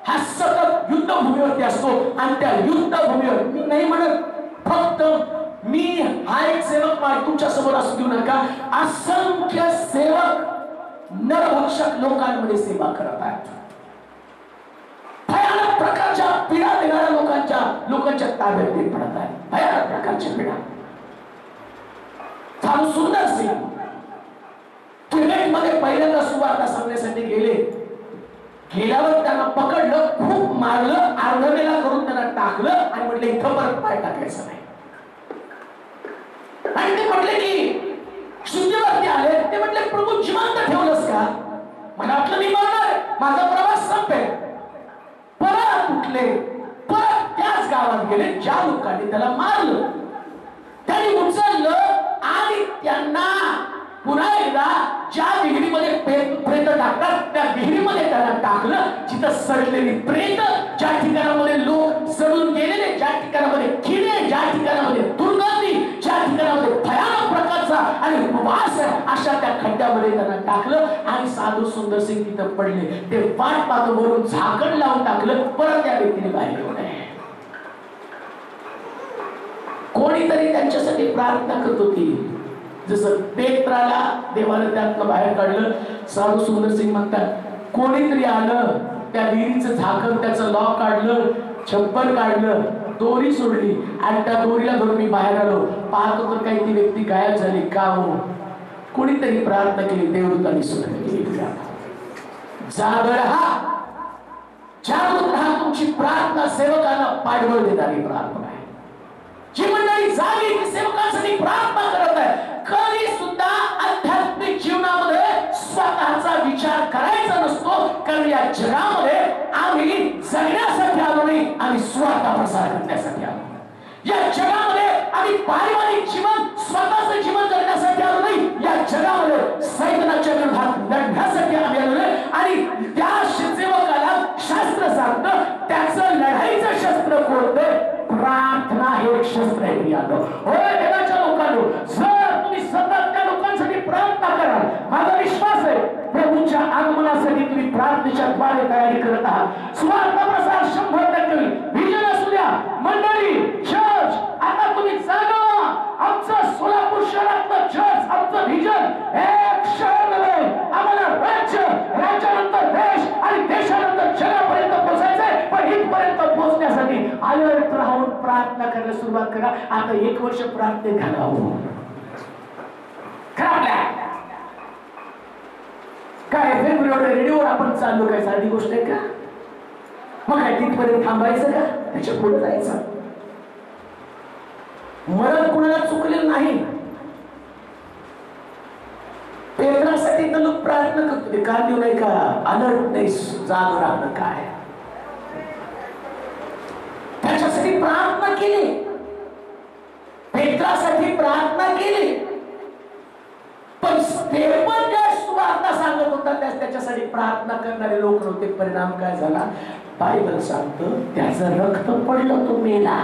हा सतत युद्धभूमीवरती असतो, आणि त्या युद्धभूमीवर मी नाही म्हणत फक्त मी हा एक सेवक तुमच्या समोर असू देऊ नका. असंख्य सेवक नरभक्षक लोकांमध्ये सेवा करत आहेत. भयानक प्रकारच्या पीडा देणाऱ्या लोकांच्या ताब्यात ते पडत आहे. भयानक प्रकारच्या पीडा. फार सुंदर सिंग क्रिकेटमध्ये पहिल्यांदा सुवार्ता सांगण्यासाठी गेल्यावर त्यांना पकडलं, खूप मारलं, आर्धवेला करून त्यांना टाकलं आणि म्हटलं इथं परत पाय टाकायचं नाही. आणि ते म्हटले की शुद्धीवरती आले, ते म्हटले प्रभू जिवंत ठेवलंस का? मला वाटलं मी मरणार. माझा प्रवास संपेल. परत उठले, परत त्याच गावात गेले ज्या लोकांनी त्याला मारलं. त्यांनी उचललं आणि त्यांना पुन्हा एकदा ज्या विहिरीमध्ये प्रेत टाकतात त्या विहिरीमध्ये त्याला टाकलं. जिथं सडलेली प्रेत, ज्या ठिकाणामध्ये लोक सडून गेलेले, ज्या ठिकाणामध्ये किडे, ज्या ठिकाणामध्ये दुर्गंधी, ज्या ठिकाणामध्ये भयानक प्रकारचा आणि वास आहे, अशा त्या खड्ड्यामध्ये त्यांना टाकलं. आणि साधू सुंदर सिंग तिथं पडले. ते वाट पाहतो वरून झाकण लावून टाकलं. परत त्या व्यक्तीने बाहेर येऊ नये. कोणीतरी त्यांच्यासाठी प्रार्थना करत होती. जसं पेत्राला देवानं त्यातनं बाहेर काढलं, साधू सुंदर सिंग म्हणतात कोणीतरी आलं, त्या विहिरीचं झाकण, त्याचं लॉक काढलं, छप्पर काढलं, दोरी सोडली आणि त्या दोरीला धरून मी बाहेर आलो. पाहतो तर काही ती व्यक्ती गायब झाली. का हो? कोणीतरी प्रार्थना केली, देवदूतांनी सुरू केली. जागर हा जागृत राहा. तुमची प्रार्थना सेवकांना पाठबळ देणारी प्रार्थना आहे. जी मंडळी जागी ती सेवकांसाठी प्रार्थना करत आहे. कधी सुद्धा आध्यात्मिक जीवनामध्ये स्वतःचा विचार करायचा नसतो. कारण या जगामध्ये आम्ही जगण्यासाठी आलो नाही, आम्ही स्वार्थ प्रसार करण्यासाठी आलो. या जगामध्ये आम्ही पारिवारिक जीवन, स्वतःचं जीवन जगण्यासाठी आलो नाही. या जगामध्ये सैतानाच्या विरोधात लढण्यासाठी आम्ही आलो नाही. आणि त्या सेवकाला शास्त्र सांगतं त्याचं लढाईचं शस्त्र कोणतं? प्रार्थना हे एक शस्त्र आहे. होय देवाच्या लोकांनो, जर तुम्ही सतत त्या लोकांसाठी प्रार्थना कराल, माझा विश्वास आहे प्रभूच्या आगमनासाठी तुम्ही प्रार्थनेच्या द्वारे तयारी करत आहात. स्वार्थ प्रसार 100% विजन असू द्या. मंडळी, चर्च, आता तुम्ही जागा. आमचं सोलापूर शहरातलं चर्च, आमचं विजन एक शहर नव्हे. आम्हाला राज्य, राज्यानंतर देश आणि देशानंतर जगापर्यंत पोहोचायचंय. पण इथपर्यंत पोहोचण्यासाठी अलर्ट राहून प्रार्थना करायला सुरुवात करा. आता 1 वर्ष प्रार्थनेत घालावं. काय फेब्रुवारी रेडिओवर आपण चाललो, काय साधी गोष्ट आहे का? मग काय तिथपर्यंत थांबायचं का? त्याच्या पुढे जायचं. मरण कुणाला चुकलेलं नाही. पेत्रासाठी तर लोक प्रार्थना करतो, ते कान देऊ नाही का? अलर्ट नाही, जाग राहणं काय? त्याच्यासाठी प्रार्थना केली, पेत्रासाठी प्रार्थना केली. पण स्टेफन ज्या सुवार्ता सांगत होता त्याच्यासाठी प्रार्थना करणारे लोक नव्हते. परिणाम काय झाला? बायबल सांगतं त्याचं रक्त पडलं, तो मेला.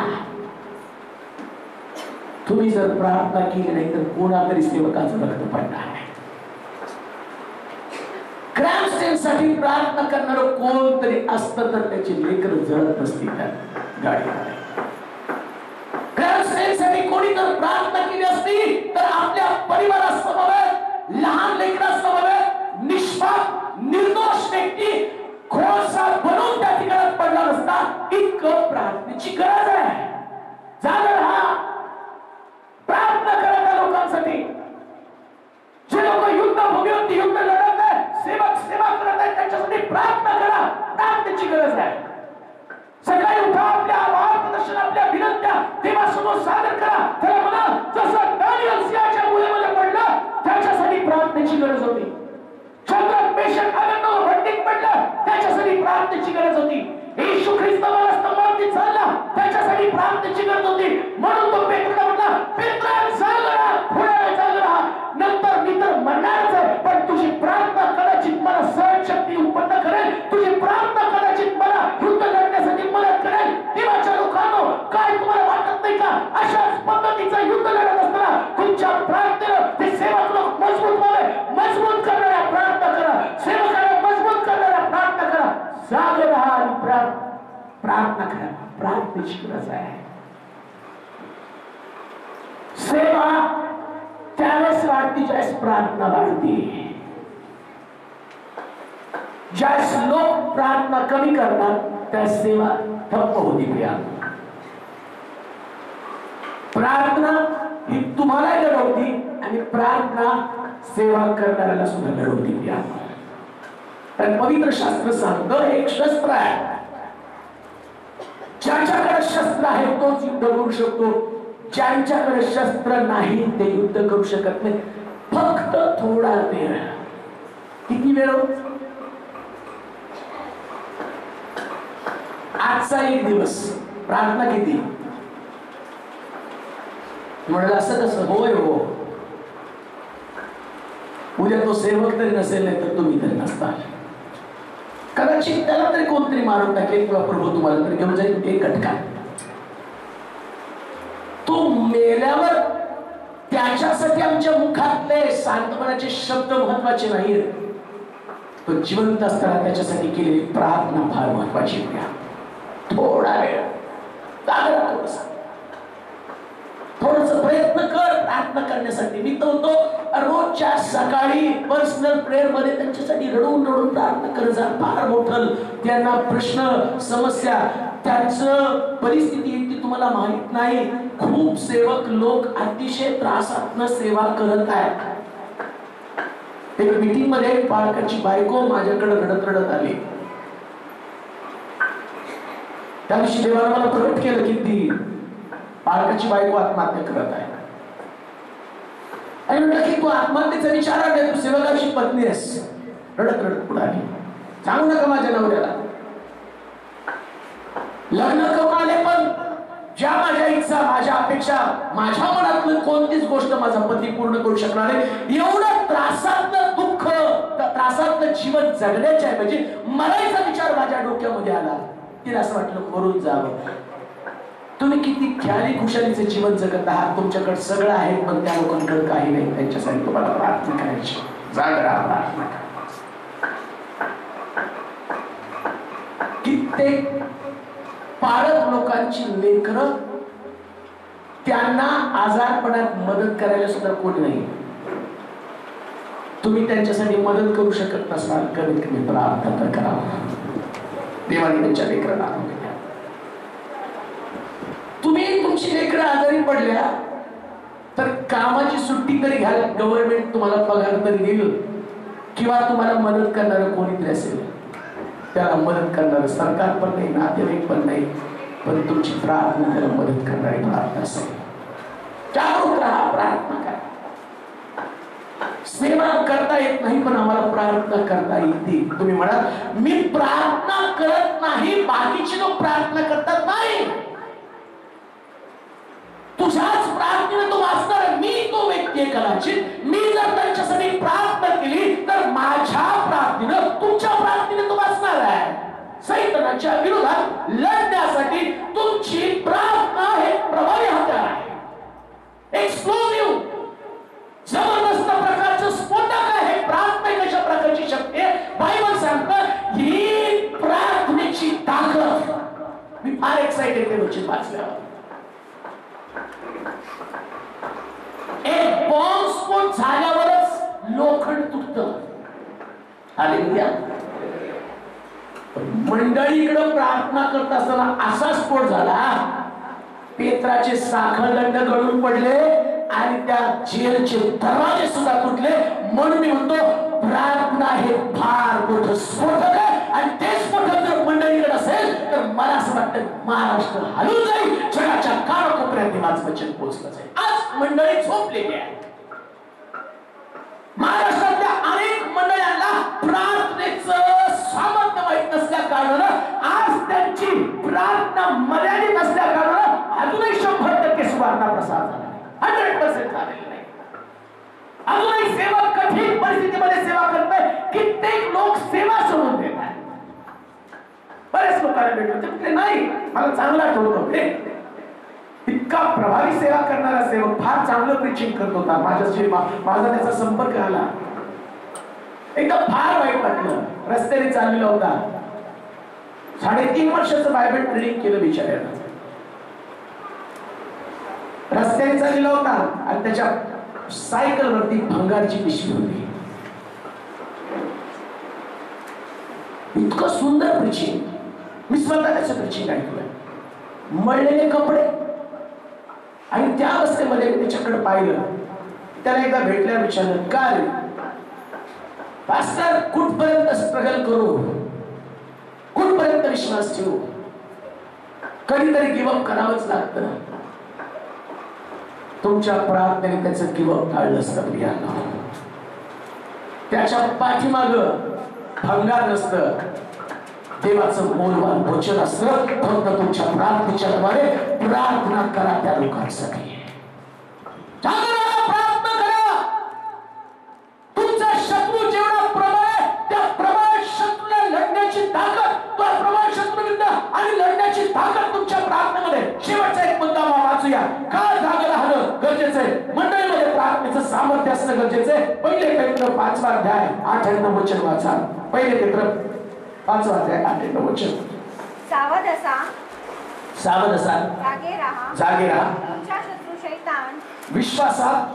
तुम्ही जर प्रार्थना केली नाही तर कोणातरी सेवकाचं रक्त पडणार आहे. साठी प्रार्थना करणारं कोणतरी असतं तर त्याची लेकरं जळत नसती त्या गाडीमध्ये. साठी कोणी जर प्रार्थना केली असती तर आपल्या परिवारासमवेत, लहान लेकरासमवेत निष्पाप निर्दोष व्यक्ती खोसा बनून त्या ठिकाणात पडला नसता. इतकं प्रार्थनेची गरज आहे. जागा राहा, प्रार्थना करा त्या लोकांसाठी. जे लोक युद्ध भूमीवरती युद्ध लढत आहे, सेवक सेवा करत आहेत, त्यांच्यासाठी प्रार्थना करा. प्रार्थनेची गरज आहे. सकाळी उठा, आपल्या आभार प्रदर्शन, आपल्या विनंत्या देवासमोर सादर करा. त्याला म्हणा जसं दानियल सिंहाच्या गुहेमध्ये पडलं त्याच्यासाठी प्रार्थनेची गरज होती. चंद्रात मेषक अबेदnego भट्टीत पडलं त्याच्यासाठी प्रार्थनेची गरज होती. येशू ख्रिस्त मला स्तंभावरती चालला त्याच्यासाठी प्रार्थनेची गरज होती. म्हणून तो पेत्राला म्हटला, पेत्रा जाग राहा, थोड्या वेळ जाग राहा, नंतर मी तर मरणारच आहे, पण तुझी प्रार्थना कदाचित मला सहनशक्ती उत्पन्न करेल. तुझी प्रार्थना कदाचित मला युद्ध लढण्यासाठी मदत करेल. देवाच्या लोकांनो, काय तुम्हाला वाटत नाही का अशाच पद्धतीचं युद्ध लढत असताना तुमच्या प्रार्थनेनं ते सेवक लोक मजबूत व्हावे. मजबूत करणाऱ्या प्रार्थना करा, सेवकाला मजबूत करणाऱ्या प्रार्थना करा. जाग राहा आणि प्रार्थना करा. प्रार्थनेची गरज आहे. सेवा त्यावेळेस वाढती ज्यावेळेस प्रार्थना वाढती. ज्यावेळेस लोक प्रार्थना कमी करतात त्या सेवा ठप्प होती. प्रार्थना ही तुम्हाला लढवती आणि प्रार्थना सेवा करणाऱ्याला सुद्धा लढवती. पण पवित्र शास्त्र सांगतं एक शस्त्र आहे. ज्याच्याकडे शस्त्र आहे तोच युद्ध करू शकतो. ज्यांच्याकडे शस्त्र नाही ते युद्ध करू शकत नाही. फक्त थोडा वेळ. किती वेळ? आजचा एक दिवस प्रार्थना किती म्हणलं असं कसं होय हो उद्या तो सेवक तरी नसेल नाही तर तुम्ही तरी नसता कदाचित त्याला तरी कोणतरी मारून टाकेल किंवा प्रभू तुम्हाला तरी घेऊन जाईल एक घटका तो मेल्यावर त्याच्यासाठी आमच्या मुखातले सांत्वनाचे शब्द महत्वाचे नाही तो जिवंत असताना त्याच्यासाठी केलेली प्रार्थना फार महत्वाची थोडा वेळ थोडस प्रयत्न कर प्रार्थना करण्यासाठी मी तो रोजच्या सकाळी पर्सनल प्रेयर मध्ये त्यांच्यासाठी रडून रडून प्रार्थना करत जा फार मोठं त्यांना प्रश्न समस्या त्यांचं परिस्थिती ती तुम्हाला माहित नाही खूप सेवक लोक अतिशय त्रासातनं सेवा करत आहेत एक मीटिंग मध्ये पालकाची बायको माझ्याकडे रडत रडत आली त्या दिवशी देवाने मला प्रकट केलं की ती पालकाची बायको आत्महत्या करत आहे आणि म्हटलं की तू आत्महत्येचा विचार आहे तू सेवकाची पत्नी आहेस रडत रडत पुढे आली सांगू नका माझ्या नवऱ्याला लग्न करून आले पण ज्या माझ्या इच्छा माझ्या अपेक्षा माझ्या मनातलं कोणतीच गोष्ट माझा पती पूर्ण करू शकणार नाही एवढं त्रासातलं दुःख त्रासातलं जीवन जगण्याच्या ऐवजी मरायचा विचार माझ्या डोक्यामध्ये आला तिला असं वाटलं मरून जावं तुम्ही किती ख्याली खुशालीचे जीवन जगत आहात तुमच्याकडे सगळं आहे पण त्या लोकांकडे काही नाही त्यांच्यासाठी तुम्हाला प्रार्थना करायची जाग राहा प्रार्थना कित्येक पाळत लोकांची लेकरं त्यांना आजारपणात मदत करायला सुद्धा कोणी नाही तुम्ही त्यांच्यासाठी मदत करू शकत नसाल कमीत कमी प्रार्थना तर करावं देवाने त्यांच्या लेकरांना तुम्ही तुमची लेकरं आजारी पडल्या तर कामाची सुट्टी तरी घ्याल गव्हर्नमेंट तुम्हाला पगार तरी देईल किंवा तुम्हाला मदत करणारं कोणीतरी असेल त्याला मदत करणारं सरकार पण नाही नातेवाईक पण नाही पण तुमची प्रार्थना त्याला मदत करणारी प्रार्थना असेल जागरूक राहा प्रार्थना करा सेवा करता येत नाही पण आम्हाला प्रार्थना करता येते तुम्ही म्हणा मी प्रार्थना करत नाही बाकीचे लोक प्रार्थना करतात नाही तुझ्याच प्रार्थनेने तो वाचणार मी तो व्यक्ती आहे कदाचित मी जर त्यांच्यासाठी प्रार्थना केली तर माझ्या प्रार्थनेनं तुमच्या प्रार्थनेने तो वाचणार आहे सैतानाच्या विरोधात लढण्यासाठी तुमची प्रार्थना हे प्रभावी हत्यार आहे एक्सप्लोजिव्ह जबरदस्त प्रकारचं स्फोटक आहे प्रार्थना कशा प्रकारची शक्ती आहे बायबल सांगतं ही प्रार्थनेची ताकद मी फार एक्साइटेड आहे वाचल्यावर एक बॉम्ब स्फोट झाल्यावरच लोखंड तुटतं हालेलुया मंडळीकडे प्रार्थना करत असताना असा स्फोट झाला पेत्राचे साखळदंड गळून पडले आणि त्या जेलचे दरवाजे सुद्धा तुटले म्हणून मी म्हणतो प्रार्थना हे फार मोठं स्फोटक आहे आणि ते स्फोटक जर मंडळीकडे असेल तर मला असं वाटतं महाराष्ट्र हलून जाईल जगाच्या कानाकोपऱ्यात माझं वचन पोहोचलं जाईल आज मंडळी झोपलेली आहे महाराष्ट्रातल्या अनेक मंडळांना प्रार्थनेचं सामर्थ्य माहित नसल्या कारणानं आज त्यांची प्रार्थना मर्यादित असल्या कारणानं अजूनही 100% सुधारणा प्रसार झाला 100% झालेला नाही अजूनही सेवा कठीण परिस्थितीमध्ये सेवा करताय कित्येक लोक सेवा सोडून देत आहेत बरेच लोकांना भेटले नाही मला चांगला आठवतो इतका प्रभावी सेवा करणारा सेवक फार चांगलं प्रीचिंग करत होता माझ्याशी माझा त्याचा संपर्क आला एकदा फार वाईट वाटलं रस्त्याने चाललेला होता 3.5 वर्षाचं बायबल ट्रेनिंग केलं बिचाऱ्यानं रस्त्याने चाललेला होता आणि त्याच्या सायकल वरती भंगारची पिशवी होती इतकं सुंदर प्रीचिंग मी स्वतः त्याचं प्रीचिंग ऐकलंय मळलेले कपडे आणि त्या अवस्थेमध्ये मी त्याच्याकडे पाहिलं त्याला एकदा भेटल्या विचारलं का रे पास्टर कुठपर्यंत स्ट्रगल करू कुठपर्यंत विश्वास ठेवू कधीतरी गिवअप करावंच लागतं तुमच्या प्रार्थनेने त्याचं गिवअप टाळलं असतं प्रियांनो त्याच्या पाठीमाग भंगार नसतं देवाचं मौल्यवान वचन असतं. फक्त तुमच्या प्रार्थनेच्या द्वारे प्रार्थना करा त्या लोकांसाठी. प्रार्थना करा. तुमचा शत्रू जेवढा प्रबळ आहे त्या प्रबळ शत्रूला लढण्याची ताकद, त्या प्रबळ शत्रू विरुद्ध आणि लढण्याची ताकद तुमच्या प्रार्थनेमध्ये. शेवटचा एक मुद्दा वाचूया. का जागे राहणं गरजेचं आहे? मंडळीमध्ये प्रार्थनेचं सामर्थ्य असणं गरजेचं आहे. पहिले पेत्र 5 अध्याय 8 वचन वाचा. पहिले पेत्र 5 अध्याय 8 वचन. सावध असा, सावध असा, जागे राहा, जागे राहा, तुमचा शत्रू शैतान विश्वासात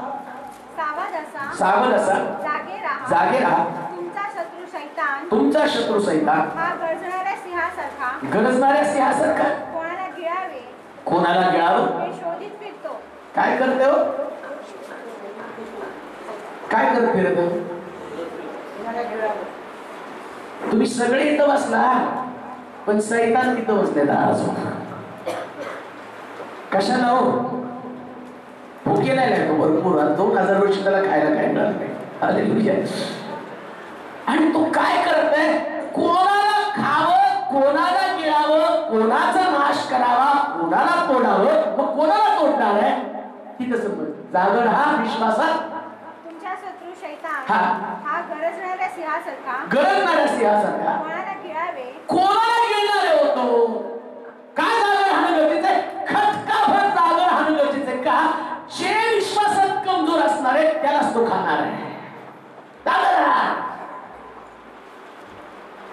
सावध असा, सावध असा, जागे राहा, जागे राहा, तुमचा शत्रू शैतान तुमचा शत्रू सैतान हा गरजणाऱ्या सिंहासारखा गरजणाऱ्या सिंहासारखा कोणाला गिळावे कोणाला गिळावं हे शोधित फिरतो. काय करते हो? काय करत फिरत हो? तुम्ही सगळे इथं बसला पण सैतान तिथं बसलेला अजून. कशाला हो? भुके नाही लागतो भरपूर. 2000 वर्ष त्याला खायला काय मिळालं नाही. हालेलुया. आणि तो काय करत आहे? कोणाला खावं, कोणाला गिळावं, कोणाचा नाश करावा, कोणाला तोडावं. मग कोणाला तोडणार आहे? तिथं समज जागड हा विश्वासात तुमच्या शत्रू शैतान हा. हा गरजणाऱ्या सिंहासारखा गरजणाऱ्या सिंहासारखा कोणाला गिळावे कोणाला गिळणारे होतो. काय जागड राहणं गरजेचं आहे? खटकाभर जागड राहणं गरजेचं आहे. का? जे विश्वासात कमजोर असणार आहे त्यालाच तो खाणार आहे.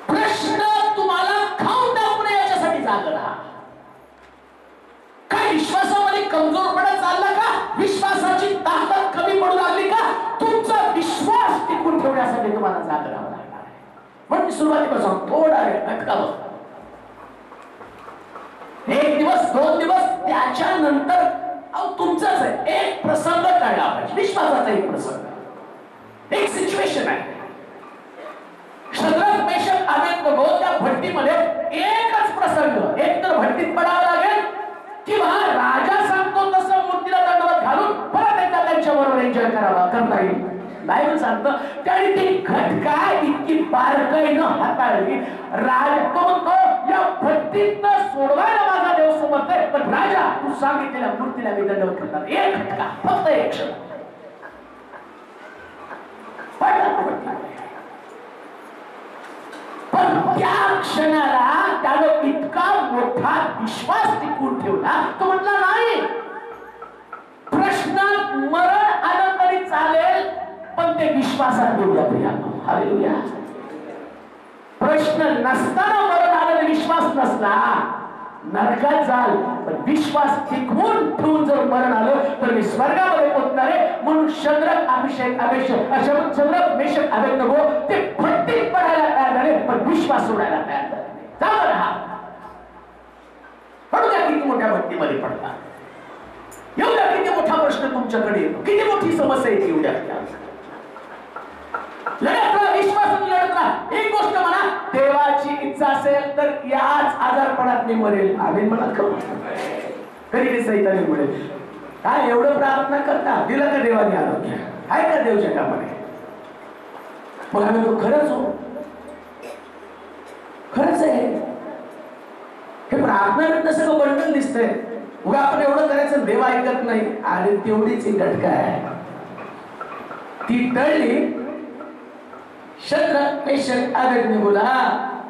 प्रश्न तुम्हाला खाऊन टाकू नये याच्यासाठी जागं राहा. काय विश्वासामध्ये कमजोर पडत चालला का? विश्वासाची ताकद कमी पडू लागली का? तुमचा विश्वास टिकून ठेवण्यासाठी तुम्हाला जागं राहावं लागणार आहे. म्हणून सुरुवातीपासून थोडा वेळ खटकावं. 1 दिवस 2 दिवस त्याच्यानंतर तुमचाच आहे. एक प्रसंग टाळला पाहिजे. विश्वासाचा एक प्रसंग, एक सिच्युएशन आहे. शद्रक मेशक अबेदnego त्या भट्टीमध्ये एकच प्रसंग. एक तर भट्टीत पडावं लागेल किंवा राजा सांगतो तसं मूर्तीला दंडवत घालून परत एकदा त्यांच्या बरोबर एन्जॉय करावा करता येईल. बायबल सांगतं त्याने ती घटका इतकी बारकाईनं हाताळली. राजा तो म्हणतो या भट्टीतनं सोडवायला माझा देव समर्थ आहे, पण राजा तू सांगितलेल्या मूर्तीला मी दंडवत करणार. एक घटका, फक्त एक क्षण पण त्या क्षणाला त्यानं इतका मोठा विश्वास टिकून ठेवला. तो म्हटला नाही प्रश्नात मरण आलं तरी चालेल पण ते विश्वासात बोलूया. हालेलुया. प्रश्न नसताना मरण आलं विश्वास नसला नरकात जाल, पण विश्वास टिकवून ठेवून जर मरण आलं तर मी स्वर्गामध्ये पोहोचणार आहे. म्हणून शद्रक शद्रक मेशक अबेदnego ते भट्टीत पडायला तयार झाले पण विश्वास सोडायला तयार झाले. जागं राहा. पडू द्या किती मोठ्या भट्टीमध्ये पडता. एवढा किती मोठा प्रश्न तुमच्याकडे येतो, किती मोठी समस्या येते एवढ्या लढत राहा. विश्वासाने लढत राहा. एक गोष्ट म्हणा, देवाची इच्छा असेल तर याच आजारपणात मी मरेल. आम्ही म्हणत कधी सैतानी मिळेल. काय एवढं प्रार्थना करता? दिलं का देवाने आरोग्य? आहे का देवच्या कामाने? मग आम्ही तो खरंच हो, खरंच आहे. हे प्रार्थना सगळं बंडल दिसतंय. उगा आपण एवढं करायचं देव ऐकत नाही. आणि तेवढीच ही घटका आहे ती टळली. शद्रक मेशक अबेदनेगोला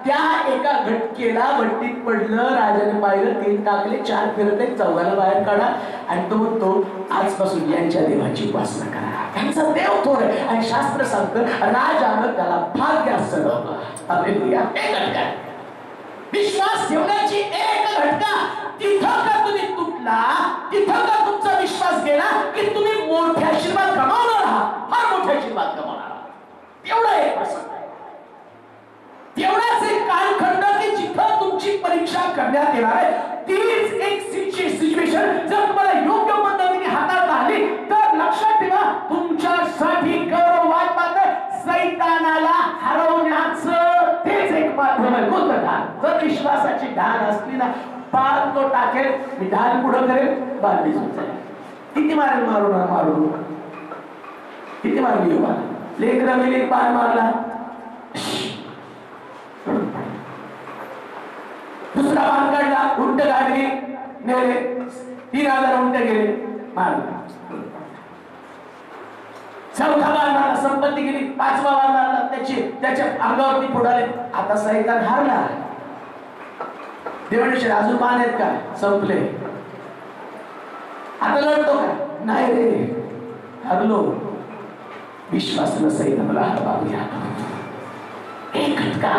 त्या एका घटकेला भट्टीत पडलं. राजाने पाहिलं, 3 टाकले, 4 फिरत आहेत, 4घाला बाहेर काढा. आणि तो म्हणतो आजपासून यांच्या देवाची उपासना करा. त्यांचा देव थोर आहे. आणि शास्त्र सांगतं राजानं त्याला भाग्यास चढवलं. हालेलुया. एक घटका, विश्वास ठेवण्याची एक घटका. तिथं का तुम्ही तुटला, तिथं का तुमचा विश्वास गेला की तुम्ही मोठे आशीर्वाद गमावणार आहात. फार मोठे आशीर्वाद गमावणार आहात. एवढा एक प्रसंग आहे. तेवढाच एक कालखंड की जिथं तुमची परीक्षा करण्यात येणार आहे. तीच एक सिच्युएशन जर तुम्हाला योग्य पद्धतीने हाताळता आली तर लक्षात ठेवा तुमच्यासाठी गौरववाद मात्र सैतानाला हरवण्याचं तेच एक माध्यम आहे. कोणतं ढाल? जर विश्वासाची ढाल असली ना, पार तो टाकेल, मी ढाल पुढं करेल, बाल भिजून जाईल. किती मारेल? मारून किती मारली हो? लेकरा मिली पाय मारला दुसरा बाण काढला, उंट गाडली, नेले, 3000 उंट गेले, मारला. चौथा बाण मारला, संपत्ती गेली. 5वा बाण मारला, त्याच्या अंगावरती फोडाले. आता सैतान हारला. देवाने अजून बाण आहेत का? संपले. आता लढतो का? नाही रे, हरलो. विश्वास न सैतानाला हरवाऊया. एक खटका,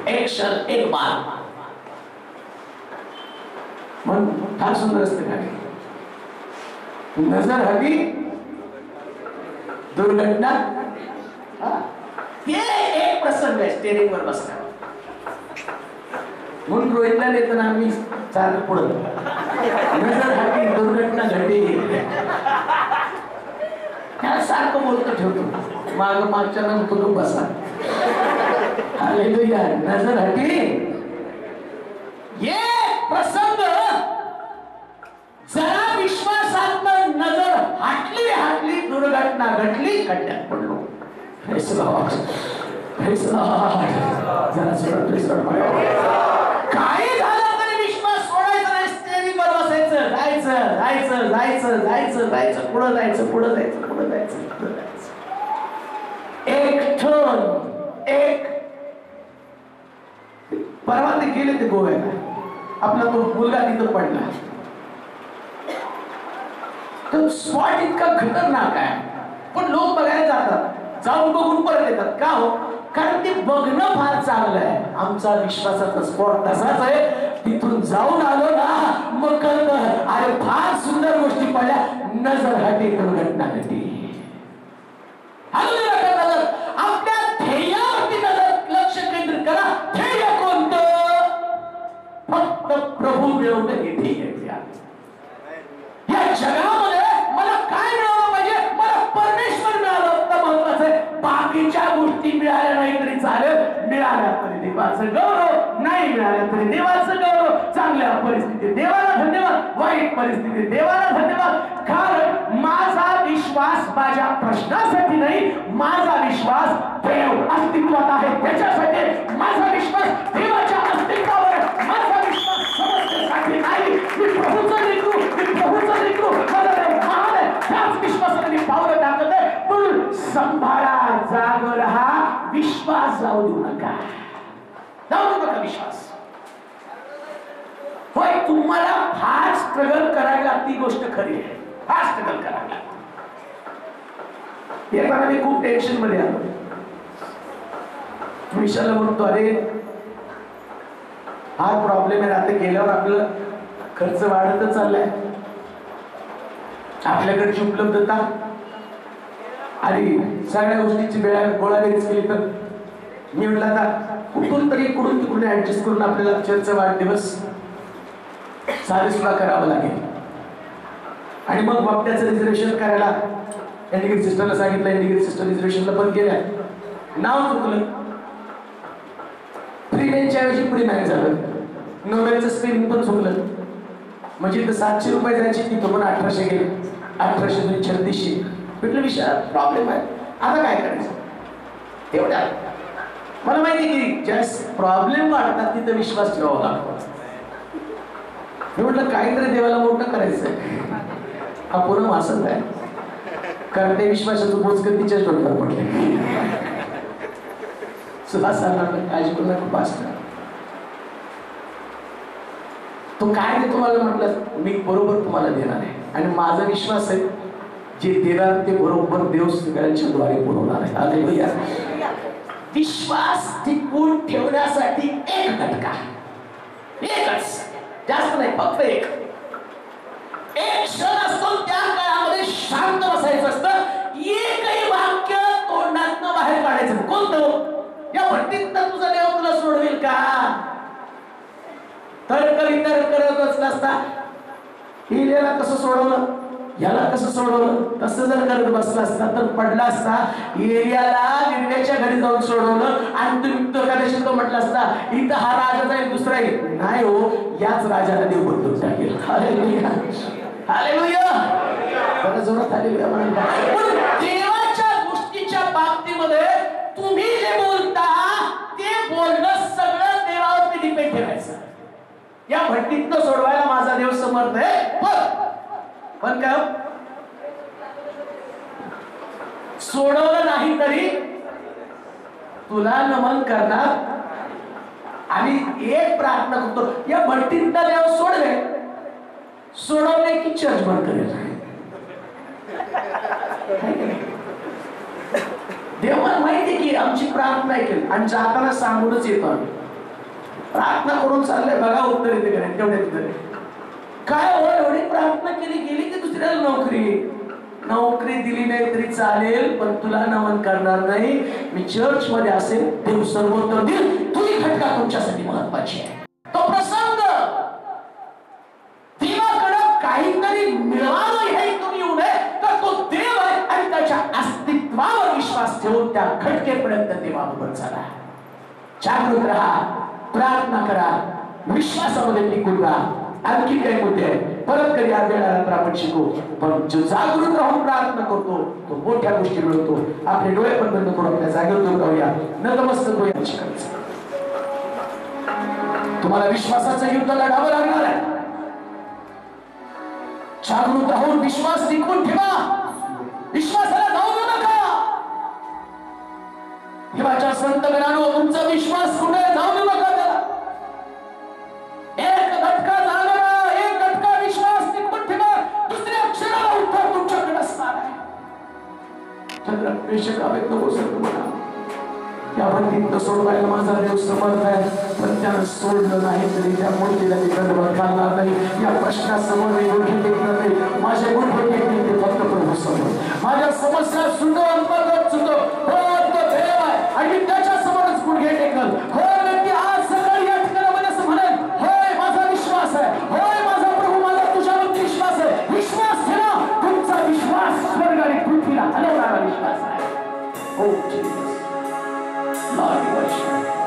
एक क्षण, एक बाण. म्हणून फार सुंदर असते काय, नजर हवी दुर्घटना. हे एक प्रसंग आहे. स्टेरिंग वर बसला म्हणून रोहितला नेताना आम्ही चालू पुढं, नजर हवी दुर्घटना घडली. त्याला सारखं बोलतो ठेवतो, मागच्या नंतर बसा. हालेलुया. नजर हटी. ये प्रसंग जरा विश्वासात नजर हटली, दुर्घटना घडली, खड्ड्यात पडलो. काय झालं तरी विश्वास सोडायचा नाही. स्टेरिंग वर बसायचं, जायचं, पुढं जायचं. एक ठण, एक परवा ते गेले ते गोव्याला. आपला तो मुलगा तिथं पडला. तर स्पॉट इतका खतरनाक आहे, पण लोक बघायला जातात, जाऊन बघून परत येतात. का हो? कारण ते बघणं फार चांगलं आहे. आमचा विश्वासाचा स्पॉट तसाच आहे. तिथून जाऊन आलो ना, मग कळतं अरे फार सुंदर गोष्टी पडल्या. नजर हटी, दुर्घटना घडली. आपल्या ध्येयावरती नजर, लक्ष केंद्रित करा. ध्येय कोणतं? फक्त प्रभू मिळवणं हे ध्येय. या जगामध्ये मला काय मिळालं पाहिजे? मला परमेश्वर मिळालं तर महत्वाचं आहे. बाकीच्या गोष्टी मिळाल्या नाही तरी चालेल, मिळाल्या तरी देवाचं गौरव, नाही मिळाल्या तरी देवाचं गौरव. चांगल्या परिस्थितीत देवाला धन्यवाद, वाईट परिस्थितीत देवाला धन्यवाद. कारण माझा विश्वास माझ्या प्रश्नासाठी नाही, माझा विश्वास देव अस्तित्वात आहे त्याच्यासाठी. माझा विश्वास देवाच्या अस्तित्वावर आहे. माझा विश्वास समस्येसाठी नाही. मी प्रभूचं लेकरू, माझा देव महान आहे. त्याच विश्वासाने मी पावलं टाकत आहे. म्हणून संभाळा, जाग रहा, विश्वास जाऊ देऊ नका. विश्वास. होय, तुम्हाला फार स्ट्रगल करायला ती गोष्ट खरी आहे. फार स्ट्रगल करायला. येताना मी खूप टेन्शन मध्ये आलो. विशाला म्हणतो अरे हा प्रॉब्लेम आहे. आता गेल्यावर आपलं खर्च वाढतच चाललाय. आपल्याकडची उपलब्धता आणि सगळ्या गोष्टीची गोळाबेरीज केली तर मी म्हटलं आता कुठून तरी इकडून तिकडून ऍडजस्ट करून आपल्याला चर्चचा वाढदिवस साधे सुद्धा करावं लागेल. आणि मग बाप्त्याचं रिझर्वेशन करायला इंडिगेट सिस्टरला सांगितलं. इंडिगेट सिस्टर रिझर्वेशनला पण गेल्या. नाव चुकलं, फ्री मॅनच्या ऐवजी फ्री मॅन झालं. नोबेलचं स्पेलिंग पण चुकलं. म्हणजे इथं 700 रुपये जायची, तिथं पण 1800 गेले. 1800 3600. म्हटलं विषय प्रॉब्लेम आहे, आता काय करायचं? तेवढ्या मला माहिती की ज्या प्रॉब्लेम वाढतात तिथं विश्वास ठेवावा लागतो. मी म्हटलं काहीतरी देवाला मोठं करायचंय. हा पूर्ण वासंत आहे, कारण ते विश्वासाचं बोचकं तिच्याच डोक्यावर पडले. सुहासाला काळजी करून खूप असणार. तो काय ते तुम्हाला म्हटलं, मी बरोबर तुम्हाला देणार आहे. आणि माझा विश्वास आहे जे देणार ते बरोबर देव सगळ्यांच्या द्वारे पुरवणार आहे. हालेलुया. विश्वास टिकवून ठेवण्यासाठी एक घटका, एकच, जास्त नाही, फक्त एक क्षण असतो. त्या काळामध्ये शांत बसायचं असतं. एकही वाक्य तोंडातनं बाहेर काढायचं. कोणतं? या भट्टीत तुझा देव तुला सोडवेल का? तर्क करत असला असता हिलेला कसं सोडवलं, याला कसं सोडवलं, तसं जर करत बसला असता तर पडला असता. एरियाला निर्णयाच्या घरी जाऊन सोडवलं आणि तुम्ही कदाचित तो म्हटला असता इथं हा राजा जाईल, दुसरा येईल. नाही हो, याच राजाला देव बदलून टाकेल. Hallelujah, hallelujah. बघा जोरात हालेलुया म्हणा. देवाच्या गोष्टीच्या बाबतीमध्ये तुम्ही जे बोलता ते बोलणं सगळं देवावरती डिपेंड ठेवायचं. या भट्टीतनं सोडवायला माझा देव समर्थ आहे. पण काय सोडवलं नाही तरी तुला नमन करणार. आणि एक प्रार्थना करतो, या भट्टीतनं देव सोडवले की चर्च बंद करेल. देव मला माहिती की आमची प्रार्थना ऐकेल आणि जाताना सांगूनच येतो आम्ही. प्रार्थना करून चाललंय बघा उत्तर येते का तेवढ्या काय हो एवढी प्रार्थना केली गेली की दुसऱ्याला नोकरी दिली नाही तरी चालेल पण तुला नमन करणार नाही. मी चर्च मध्ये असेल देव सर्वोत्तर देईल. तुझी घटका तुमच्यासाठी महत्वाची आहे. तो प्रसंग देवाकडं काहीतरी मिळावं हे तुम्ही येऊ नये तर तो देव आहे आणि त्याच्या अस्तित्वावर विश्वास ठेवून त्या घटकेपर्यंत देवाबरोबर चला. जागृत राहा, प्रार्थना करा, विश्वासामध्ये टिकून राहा. आणखी काही मुद्दे परत कधी वेळाला तर आपण शिकू. पण जो जागृत राहून प्रार्थना करतो तो मोठ्या गोष्टी मिळवतो. आपले डोळे पण बंद करून आपल्या जागेवर दूर राहूया, नतमस्तक होऊया. शिकायचं तुम्हाला विश्वासाचं युद्ध लढावं लागणार आहे. जागृत राहून विश्वास टिकवून ठेवा. विश्वासाला जाऊ देऊ नका. देवाच्या संत गणांनो तुमचा विश्वास कुठे जाऊ देऊ नका. त्याला एक घटका जागरा, एक घटका विश्वास टिकवून ठेवा. दुसऱ्या क्षणाला उत्तर तुमच्याकडे असणार आहे. चंद्र प्रेषक आवेत नको सर तुम्हाला या भट्टीत सोडवायला माझा देव समर्थ आहे. पण त्यानं सोडलं नाही तरी त्या मूर्तीला मी दंडवत घालणार नाही. या प्रश्नासमोर मी गुढी टेकणार नाही. माझे गुढे टेकतील ते फक्त प्रभू समोर. माझ्या समस्या सुटो, अंतर्गत सुटो. हो तो देव आहे आणि मी त्याच्या समोरच गुढे टेकल. हो व्यक्ती आज सकाळी या ठिकाणामध्ये असं म्हणेल, होय माझा विश्वास आहे, होय माझा प्रभू, माझा तुझ्यावरती विश्वास आहे. विश्वास ठेवा. तुमचा विश्वास स्वर्ग आणि पृथ्वीला हलवणारा विश्वास आहे. हो जीसस, लॉर्ड वर्शिप.